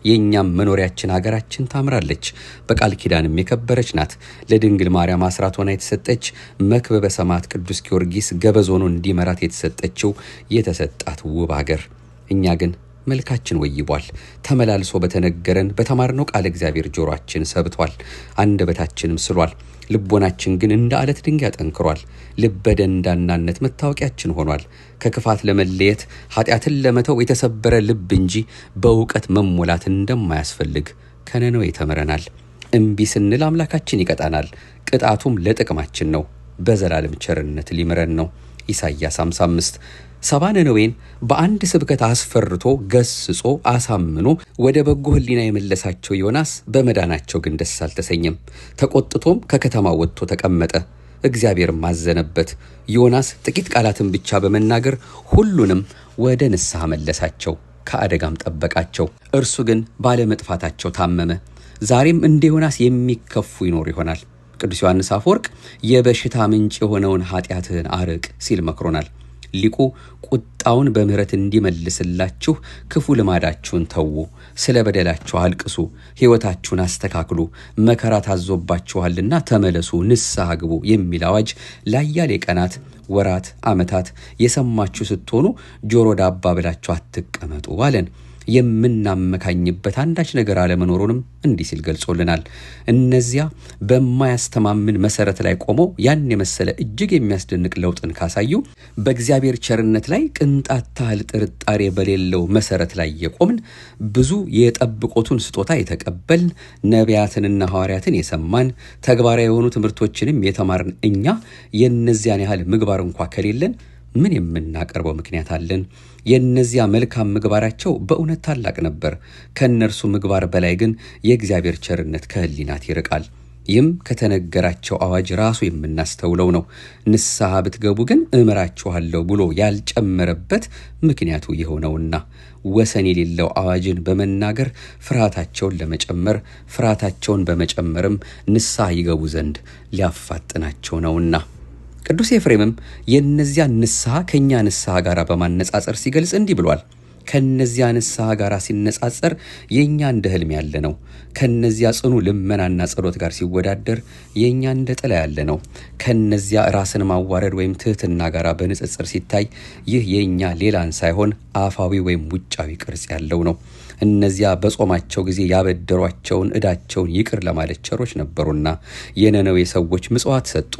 A: የኛም መኖሪያችን ሀገራችን ታምራለች፣ በቃል ኪዳንም የከበረች ናት። ለድንግል ማርያም አስራት ሆና የተሰጠች መክበበ ሰማዕት ቅዱስ ጊዮርጊስ ገበዝ ሆኖ እንዲመራት የተሰጠችው የተሰጣት ውብ ሀገር። እኛ ግን መልካችን ወይቧል። ተመላልሶ በተነገረን በተማርነው ቃል እግዚአብሔር ጆሮአችን ሰብቷል፣ አንደበታችንም ስሏል። ልቦናችን ግን እንደ አለት ድንጋይ ጠንክሯል። ልበደንዳናነት መታወቂያችን ሆኗል። ከክፋት ለመለየት ኃጢአትን ለመተው የተሰበረ ልብ እንጂ በእውቀት መሞላት እንደማያስፈልግ ከነነዌ ተምረናል። እምቢ ስንል አምላካችን ይቀጣናል፣ ቅጣቱም ለጥቅማችን ነው፣ በዘላለም ቸርነት ሊምረን ነው። ኢሳይያስ 55 ሰባ ነነዌን በአንድ ስብከት አስፈርቶ ገስጾ አሳምኖ ወደ በጎ ሕሊና የመለሳቸው ዮናስ በመዳናቸው ግን ደስ አልተሰኘም። ተቆጥቶም ከከተማ ወጥቶ ተቀመጠ። እግዚአብሔርም አዘነበት። ዮናስ ጥቂት ቃላትን ብቻ በመናገር ሁሉንም ወደ ንስሐ መለሳቸው፣ ከአደጋም ጠበቃቸው። እርሱ ግን ባለመጥፋታቸው ታመመ። ዛሬም እንደ ዮናስ የሚከፉ ይኖር ይሆናል። ቅዱስ ዮሐንስ አፈወርቅ የበሽታ ምንጭ የሆነውን ኃጢአትህን አርቅ ሲል መክሮናል። ሊቁ ቁጣውን በምህረት እንዲመልስላችሁ ክፉ ልማዳችሁን ተዉ፣ ስለ በደላችሁ አልቅሱ፣ ሕይወታችሁን አስተካክሉ፣ መከራ ታዞባችኋልና ተመለሱ፣ ንስሐ ግቡ የሚል አዋጅ ለአያሌ ቀናት፣ ወራት፣ ዓመታት የሰማችሁ ስትሆኑ ጆሮ ዳባ ብላችሁ አትቀመጡ አለን። የምናመካኝበት አንዳች ነገር አለመኖሩንም እንዲህ ሲል ገልጾልናል። እነዚያ በማያስተማምን መሰረት ላይ ቆመው ያን የመሰለ እጅግ የሚያስደንቅ ለውጥን ካሳዩ በእግዚአብሔር ቸርነት ላይ ቅንጣት ታህል ጥርጣሬ በሌለው መሰረት ላይ የቆምን ብዙ የጠብቆቱን ስጦታ የተቀበልን ነቢያትንና ሐዋርያትን የሰማን ተግባራዊ የሆኑ ትምህርቶችንም የተማርን እኛ የእነዚያን ያህል ምግባር እንኳ ከሌለን ምን የምናቀርበው ምክንያት አለን? የእነዚያ መልካም ምግባራቸው በእውነት ታላቅ ነበር። ከእነርሱ ምግባር በላይ ግን የእግዚአብሔር ቸርነት ከሕሊናት ይርቃል። ይህም ከተነገራቸው አዋጅ ራሱ የምናስተውለው ነው። ንስሐ ብትገቡ ግን እምራችኋለሁ ብሎ ያልጨመረበት ምክንያቱ የሆነውና ወሰን የሌለው አዋጅን በመናገር ፍርሃታቸውን ለመጨመር ፍርሃታቸውን በመጨመርም ንስሐ ይገቡ ዘንድ ሊያፋጥናቸው ነውና። ቅዱስ ኤፍሬምም የእነዚያ ንስሐ ከእኛ ንስሐ ጋር በማነጻጸር ሲገልጽ እንዲህ ብሏል። ከነዚያ ንስሐ ጋር ሲነጻጸር የእኛ እንደ ህልም ያለ ነው። ከነዚያ ጽኑ ልመናና ጸሎት ጋር ሲወዳደር የእኛ እንደ ጥላ ያለ ነው። ከነዚያ ራስን ማዋረድ ወይም ትህትና ጋር በንጽጽር ሲታይ ይህ የእኛ ሌላን ሳይሆን አፋዊ ወይም ውጫዊ ቅርጽ ያለው ነው። እነዚያ በጾማቸው ጊዜ ያበደሯቸውን ዕዳቸውን ይቅር ለማለት ቸሮች ነበሩና የነነዌ ሰዎች ምጽዋት ሰጡ።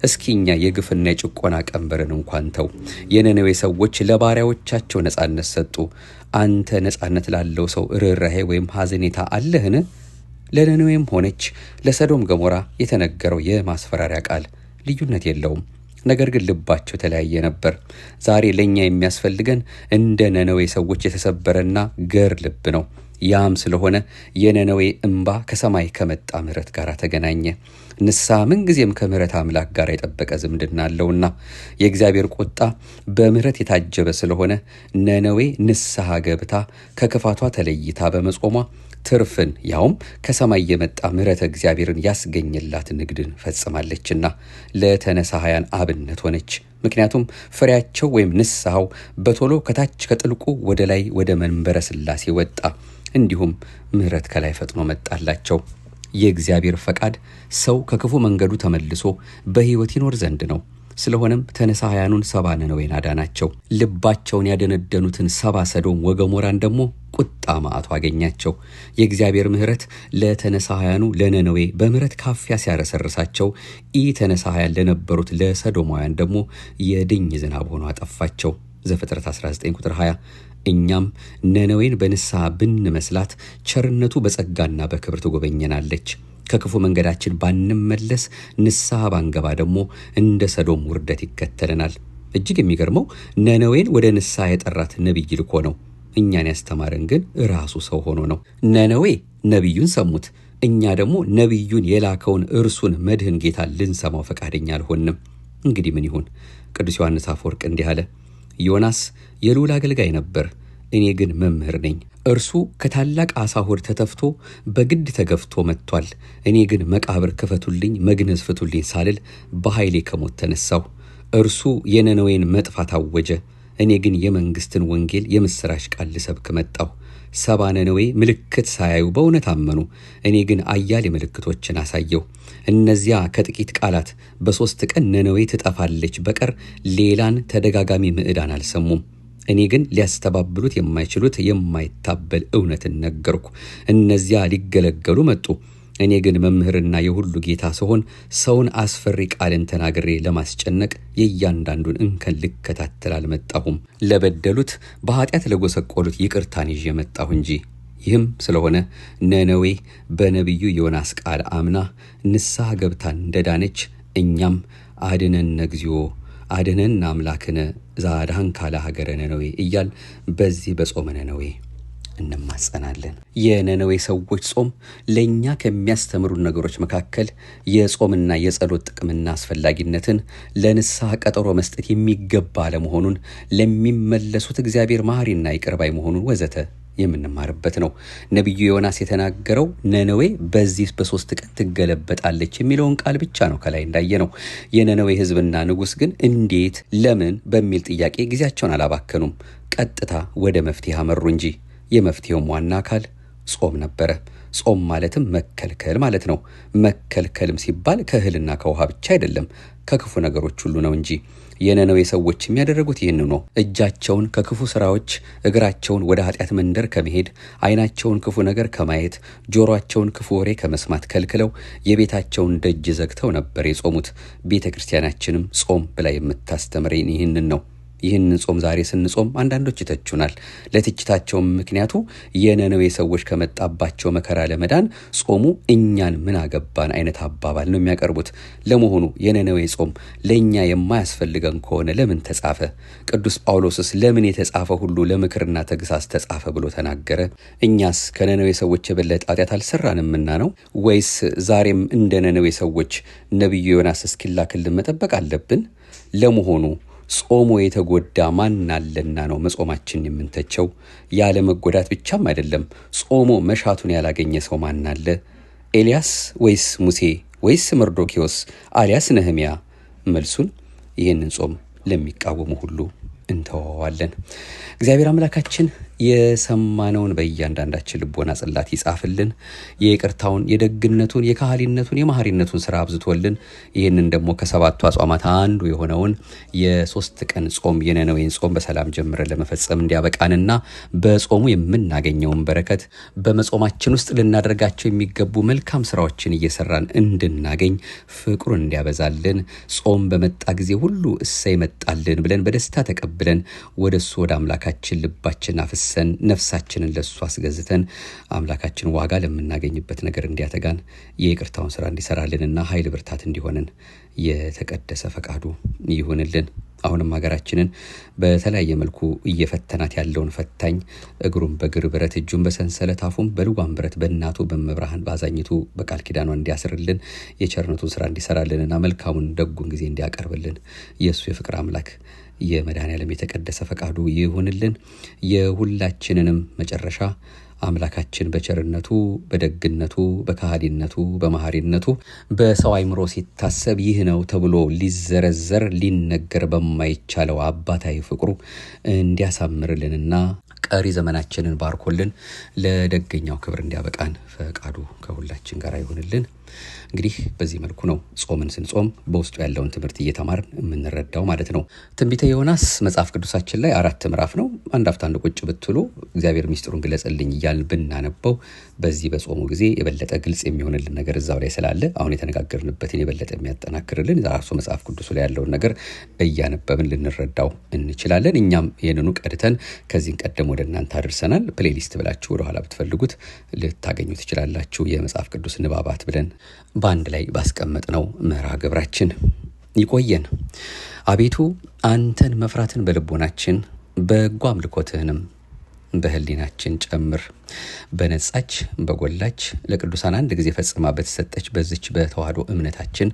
A: እስኪኛ የግፍና የጭቆና ቀንበርን እንኳን ተው። የነነዌ ሰዎች ለባሪያዎቻቸው ነጻነት ሰጡ። አንተ ነጻነት ላለው ሰው ርኅራኄ ወይም ሐዘኔታ አለህን? ለነነዌም ሆነች ለሰዶም ገሞራ የተነገረው የማስፈራሪያ ቃል ልዩነት የለውም። ነገር ግን ልባቸው የተለያየ ነበር። ዛሬ ለኛ የሚያስፈልገን እንደ ነነዌ ሰዎች የተሰበረና ገር ልብ ነው። ያም ስለሆነ የነነዌ እንባ ከሰማይ ከመጣ ምሕረት ጋር ተገናኘ። ንስሐ ምንጊዜም ከምሕረት አምላክ ጋር የጠበቀ ዝምድና አለውና የእግዚአብሔር ቁጣ በምሕረት የታጀበ ስለሆነ ነነዌ ንስሐ ገብታ ከክፋቷ ተለይታ በመጾሟ ትርፍን ያውም ከሰማይ የመጣ ምሕረት እግዚአብሔርን ያስገኝላት ንግድን ፈጽማለችና ለተነሳሃያን አብነት ሆነች። ምክንያቱም ፍሬያቸው ወይም ንስሐው በቶሎ ከታች ከጥልቁ ወደ ላይ ወደ መንበረ ሥላሴ ወጣ። እንዲሁም ምሕረት ከላይ ፈጥኖ መጣላቸው። የእግዚአብሔር ፈቃድ ሰው ከክፉ መንገዱ ተመልሶ በሕይወት ይኖር ዘንድ ነው። ስለሆነም ተነሳሃያኑን ሰባ ነነዌን አዳናቸው። ልባቸውን ያደነደኑትን ሰባ ሰዶም ወገሞራን ደግሞ ቁጣ መዓቱ አገኛቸው። የእግዚአብሔር ምሕረት ለተነሳሃያኑ ለነነዌ በምሕረት ካፊያ ሲያረሰርሳቸው ተነሳሃያን ለነበሩት ለሰዶማውያን ደግሞ የድኝ ዝናብ ሆኖ አጠፋቸው። ዘፍጥረት 19 ቁጥር 20። እኛም ነነዌን በንስሐ ብንመስላት ቸርነቱ በጸጋና በክብር ትጎበኘናለች። ከክፉ መንገዳችን ባንመለስ ንስሐ ባንገባ ደግሞ እንደ ሰዶም ውርደት ይከተለናል። እጅግ የሚገርመው ነነዌን ወደ ንስሐ የጠራት ነቢይ ልኮ ነው። እኛን ያስተማረን ግን ራሱ ሰው ሆኖ ነው። ነነዌ ነቢዩን ሰሙት። እኛ ደግሞ ነቢዩን የላከውን እርሱን መድህን ጌታ ልንሰማው ፈቃደኛ አልሆንም። እንግዲህ ምን ይሁን? ቅዱስ ዮሐንስ አፈወርቅ እንዲህ አለ። ዮናስ የልዑል አገልጋይ ነበር፣ እኔ ግን መምህር ነኝ። እርሱ ከታላቅ ዓሣ ሆድ ተተፍቶ በግድ ተገፍቶ መጥቷል። እኔ ግን መቃብር ክፈቱልኝ፣ መግነዝ ፍቱልኝ ሳልል በኃይሌ ከሞት ተነሳሁ። እርሱ የነነዌን መጥፋት አወጀ፣ እኔ ግን የመንግሥትን ወንጌል የምሥራች ቃል ልሰብክ መጣሁ። ሰባ ነነዌ ምልክት ሳያዩ በእውነት አመኑ፣ እኔ ግን አያሌ ምልክቶችን አሳየሁ። እነዚያ ከጥቂት ቃላት በ3 ቀን ነነዌ ትጠፋለች በቀር ሌላን ተደጋጋሚ ምዕዳን አልሰሙም። እኔ ግን ሊያስተባብሉት የማይችሉት የማይታበል እውነትን ነገርኩ። እነዚያ ሊገለገሉ መጡ። እኔ ግን መምህርና የሁሉ ጌታ ስሆን ሰውን አስፈሪ ቃልን ተናግሬ ለማስጨነቅ የእያንዳንዱን እንከን ልከታተል አልመጣሁም። ለበደሉት በኃጢአት ለጎሰቆሉት ይቅርታን ይዤ መጣሁ እንጂ ይህም ስለሆነ ነነዌ በነቢዩ ዮናስ ቃል አምና ንስሐ ገብታ እንደዳነች እኛም አድነን እግዚኦ አድነን አምላክነ ዛዳን ካለ ሀገረ ነነዌ እያል በዚህ በጾመ ነነዌ እንማጸናለን። የነነዌ ሰዎች ጾም ለኛ ከሚያስተምሩን ነገሮች መካከል የጾምና የጸሎት ጥቅምና አስፈላጊነትን፣ ለንስሐ ቀጠሮ መስጠት የሚገባ አለመሆኑን፣ ለሚመለሱት እግዚአብሔር መሐሪና ይቅር ባይ መሆኑን ወዘተ የምንማርበት ነው። ነቢዩ ዮናስ የተናገረው ነነዌ በዚህ በ3 ቀን ትገለበጣለች የሚለውን ቃል ብቻ ነው ከላይ እንዳየነው። የነነዌ ሕዝብና ንጉሥ ግን እንዴት፣ ለምን በሚል ጥያቄ ጊዜያቸውን አላባከኑም። ቀጥታ ወደ መፍትሄ አመሩ እንጂ የመፍትሄውም ዋና አካል ጾም ነበረ። ጾም ማለትም መከልከል ማለት ነው። መከልከልም ሲባል ከእህልና ከውሃ ብቻ አይደለም፣ ከክፉ ነገሮች ሁሉ ነው እንጂ። የነነዌ ሰዎች የሚያደርጉት ይህን ነው። እጃቸውን ከክፉ ስራዎች፣ እግራቸውን ወደ ኃጢአት መንደር ከመሄድ፣ ዓይናቸውን ክፉ ነገር ከማየት፣ ጆሮአቸውን ክፉ ወሬ ከመስማት ከልክለው የቤታቸውን ደጅ ዘግተው ነበር የጾሙት። ቤተ ክርስቲያናችንም ጾም ብላ የምታስተምረን ይህንን ነው። ይህንን ጾም ዛሬ ስንጾም አንዳንዶች ይተቹናል። ለትችታቸውም ምክንያቱ የነነዌ ሰዎች ከመጣባቸው መከራ ለመዳን ጾሙ እኛን ምን አገባን አይነት አባባል ነው የሚያቀርቡት። ለመሆኑ የነነዌ ጾም ለእኛ የማያስፈልገን ከሆነ ለምን ተጻፈ? ቅዱስ ጳውሎስስ ለምን የተጻፈ ሁሉ ለምክርና ተግሳጽ ተጻፈ ብሎ ተናገረ? እኛስ ከነነዌ ሰዎች የበለጠ ኃጢአት አልሰራንምና ነው? ወይስ ዛሬም እንደ ነነዌ ሰዎች ነቢዩ ዮናስ እስኪላክልን መጠበቅ አለብን? ለመሆኑ ጾሙ የተጎዳ ማን አለና ነው መጾማችን የምንተቸው? ያለ መጎዳት ብቻም አይደለም፣ ጾሙ መሻቱን ያላገኘ ሰው ማን አለ? ኤልያስ ወይስ ሙሴ ወይስ መርዶኪዎስ አሊያስ ነህምያ? መልሱን ይህንን ጾም ለሚቃወሙ ሁሉ እንተዋዋለን። እግዚአብሔር አምላካችን የሰማነውን በእያንዳንዳችን ልቦና ጽላት ይጻፍልን። የይቅርታውን፣ የደግነቱን፣ የካህሊነቱን፣ የመሐሪነቱን ስራ አብዝቶልን ይህንን ደግሞ ከሰባቱ አጽዋማት አንዱ የሆነውን የ3 ቀን ጾም የነነዌን ጾም በሰላም ጀምረን ለመፈጸም እንዲያበቃንና በጾሙ የምናገኘውን በረከት በመጾማችን ውስጥ ልናደርጋቸው የሚገቡ መልካም ስራዎችን እየሰራን እንድናገኝ ፍቅሩን እንዲያበዛልን ጾም በመጣ ጊዜ ሁሉ እሰይ መጣልን ብለን በደስታ ተቀብለን ወደሱ ወደ አምላካችን ልባችን አፍስ ነፍሳችንን ለሱ አስገዝተን አምላካችን ዋጋ ለምናገኝበት ነገር እንዲያተጋን የይቅርታውን ስራ እንዲሰራልንና ኃይል ብርታት እንዲሆንን የተቀደሰ ፈቃዱ ይሁንልን። አሁንም ሀገራችንን በተለያየ መልኩ እየፈተናት ያለውን ፈታኝ እግሩን በእግር ብረት እጁን በሰንሰለት አፉን በልጓም ብረት በእናቱ በመብርሃን ባዛኝቱ በቃል ኪዳኗ እንዲያስርልን የቸርነቱን ስራ እንዲሰራልንና መልካሙን ደጉን ጊዜ እንዲያቀርብልን የእሱ የፍቅር አምላክ የመድኃኔዓለም የተቀደሰ ፈቃዱ ይሁንልን። የሁላችንንም መጨረሻ አምላካችን በቸርነቱ በደግነቱ በካህሊነቱ በመሐሪነቱ በሰው አይምሮ ሲታሰብ ይህ ነው ተብሎ ሊዘረዘር ሊነገር በማይቻለው አባታዊ ፍቅሩ እንዲያሳምርልንና ቀሪ ዘመናችንን ባርኮልን ለደገኛው ክብር እንዲያበቃን ፈቃዱ ከሁላችን ጋር ይሁንልን። እንግዲህ በዚህ መልኩ ነው ጾምን ስንጾም በውስጡ ያለውን ትምህርት እየተማርን የምንረዳው ማለት ነው። ትንቢተ ዮናስ መጽሐፍ ቅዱሳችን ላይ 4 ምዕራፍ ነው። አንድ አፍታ አንድ ቁጭ ብትሉ እግዚአብሔር ሚስጥሩን ግለጽልኝ እያልን ብናነበው በዚህ በጾሙ ጊዜ የበለጠ ግልጽ የሚሆንልን ነገር እዛው ላይ ስላለ አሁን የተነጋገርንበትን የበለጠ የሚያጠናክርልን ራሱ መጽሐፍ ቅዱስ ላይ ያለውን ነገር እያነበብን ልንረዳው እንችላለን። እኛም ይህንኑ ቀድተን ከዚህ ቀደም ወደ እናንተ አድርሰናል። ፕሌሊስት ብላችሁ ወደ ኋላ ብትፈልጉት ልታገኙ ትችላላችሁ። የመጽሐፍ ቅዱስ ንባባት ብለን በአንድ ላይ ባስቀመጥነው መርሃ ግብራችን ይቆየን። አቤቱ አንተን መፍራትን በልቦናችን በጎ አምልኮትህንም በህሊናችን ጨምር። በነጻች በጎላች ለቅዱሳን አንድ ጊዜ ፈጽማ በተሰጠች በዚች በተዋህዶ እምነታችን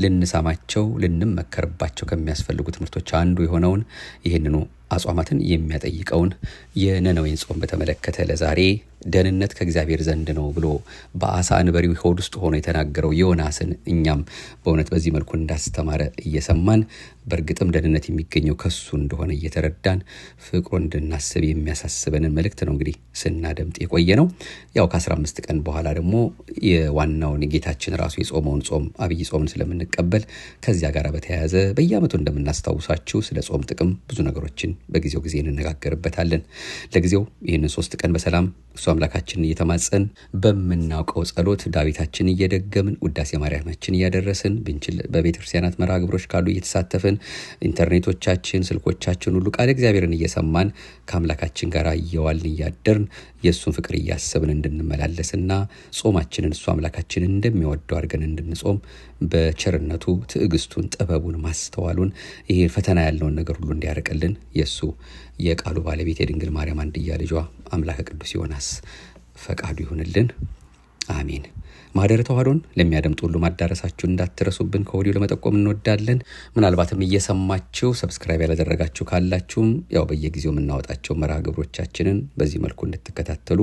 A: ልንሰማቸው ልንመከርባቸው ከሚያስፈልጉ ትምህርቶች አንዱ የሆነውን ይህንኑ አጽዋማትን የሚያጠይቀውን የነነዌን ጾም በተመለከተ ለዛሬ ደህንነት ከእግዚአብሔር ዘንድ ነው ብሎ በአሳ አንበሪው ሆድ ውስጥ ሆኖ የተናገረው ዮናስን እኛም በእውነት በዚህ መልኩ እንዳስተማረ እየሰማን በእርግጥም ደህንነት የሚገኘው ከሱ እንደሆነ እየተረዳን ፍቅሩ እንድናስብ የሚያሳስበንን መልእክት ነው እንግዲህ ስናደምጥ የቆየ ነው። ያው ከ15 ቀን በኋላ ደግሞ የዋናውን ጌታችን ራሱ የጾመውን ጾም አብይ ጾምን ስለምንቀበል ከዚያ ጋር በተያያዘ በየዓመቱ እንደምናስታውሳችሁ ስለ ጾም ጥቅም ብዙ ነገሮችን በጊዜው ጊዜ እንነጋገርበታለን። ለጊዜው ይህንን 3 ቀን በሰላም እሱ አምላካችንን እየተማጸን በምናውቀው ጸሎት ዳዊታችን እየደገምን ውዳሴ ማርያማችን እያደረስን ብንችል በቤተክርስቲያናት መርሃ ግብሮች ካሉ እየተሳተፍን ኢንተርኔቶቻችን ስልኮቻችን ሁሉ ቃል እግዚአብሔርን እየሰማን ከአምላካችን ጋር እየዋልን እያደርን የሱን ፍቅር ያያሰብን እንድንመላለስና ጾማችንን እሱ አምላካችንን እንደሚወደው አድርገን እንድንጾም በቸርነቱ ትዕግስቱን ጥበቡን ማስተዋሉን ይሄ ፈተና ያለውን ነገር ሁሉ እንዲያርቅልን የሱ የቃሉ ባለቤት የድንግል ማርያም አንድያ ልጇ አምላከ ቅዱስ ዮናስ ፈቃዱ ይሁንልን። አሜን። ማህደረ ተዋህዶን ለሚያደምጡ ሁሉ ማዳረሳችሁ እንዳትረሱብን ከወዲሁ ለመጠቆም እንወዳለን። ምናልባትም እየሰማችሁ ሰብስክራይብ ያላደረጋችሁ ካላችሁም ያው በየጊዜው የምናወጣቸው መርሃ ግብሮቻችንን በዚህ መልኩ እንድትከታተሉ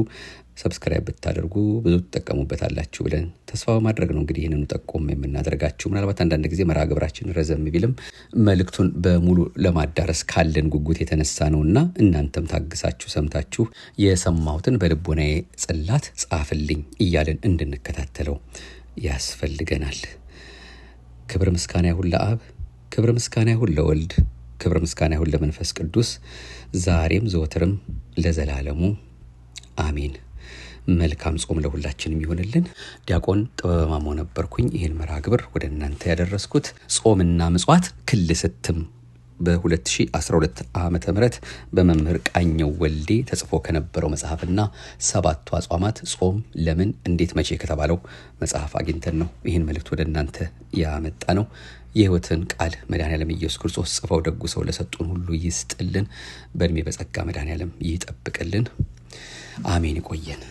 A: ሰብስክራይብ ብታደርጉ ብዙ ተጠቀሙበታላችሁ ብለን ተስፋ በማድረግ ነው እንግዲህ ይሄንን ጠቆም የምናደርጋችሁ። ምናልባት አንዳንድ ጊዜ መርሃ ግብራችን ረዘም ቢልም መልእክቱን በሙሉ ለማዳረስ ካለን ጉጉት የተነሳ ነውና እናንተም ታግሳችሁ ሰምታችሁ የሰማሁትን በልቦናዬ ጽላት ጻፍልኝ እያለን እንድንከታተለው ያስፈልገናል። ክብር ምስጋና ይሁን ለአብ፣ ክብር ምስጋና ይሁን ለወልድ፣ ክብር ምስጋና ይሁን ለመንፈስ ቅዱስ ዛሬም ዘወትርም ለዘላለሙ አሜን። መልካም ጾም ለሁላችንም ይሁንልን። ዲያቆን ጥበበ ማሞ ነበርኩኝ። ይሄን መርሃ ግብር ወደ እናንተ ያደረስኩት ጾምና ምጽዋት ክልስትም በ2012 ዓመተ ምህረት በመምህር ቃኘው ወልዴ ተጽፎ ከነበረው መጽሐፍና ሰባቱ አጽዋማት ጾም ለምን እንዴት መቼ ከተባለው መጽሐፍ አግኝተን ነው ይሄን መልእክት ወደ እናንተ ያመጣ ነው። የህይወትን ቃል መድኃኔዓለም ኢየሱስ ክርስቶስ ጽፈው ደጉ ሰው ለሰጡን ሁሉ ይስጥልን። በእድሜ በጸጋ መድኃኔዓለም ይጠብቅልን። አሜን። ይቆየን።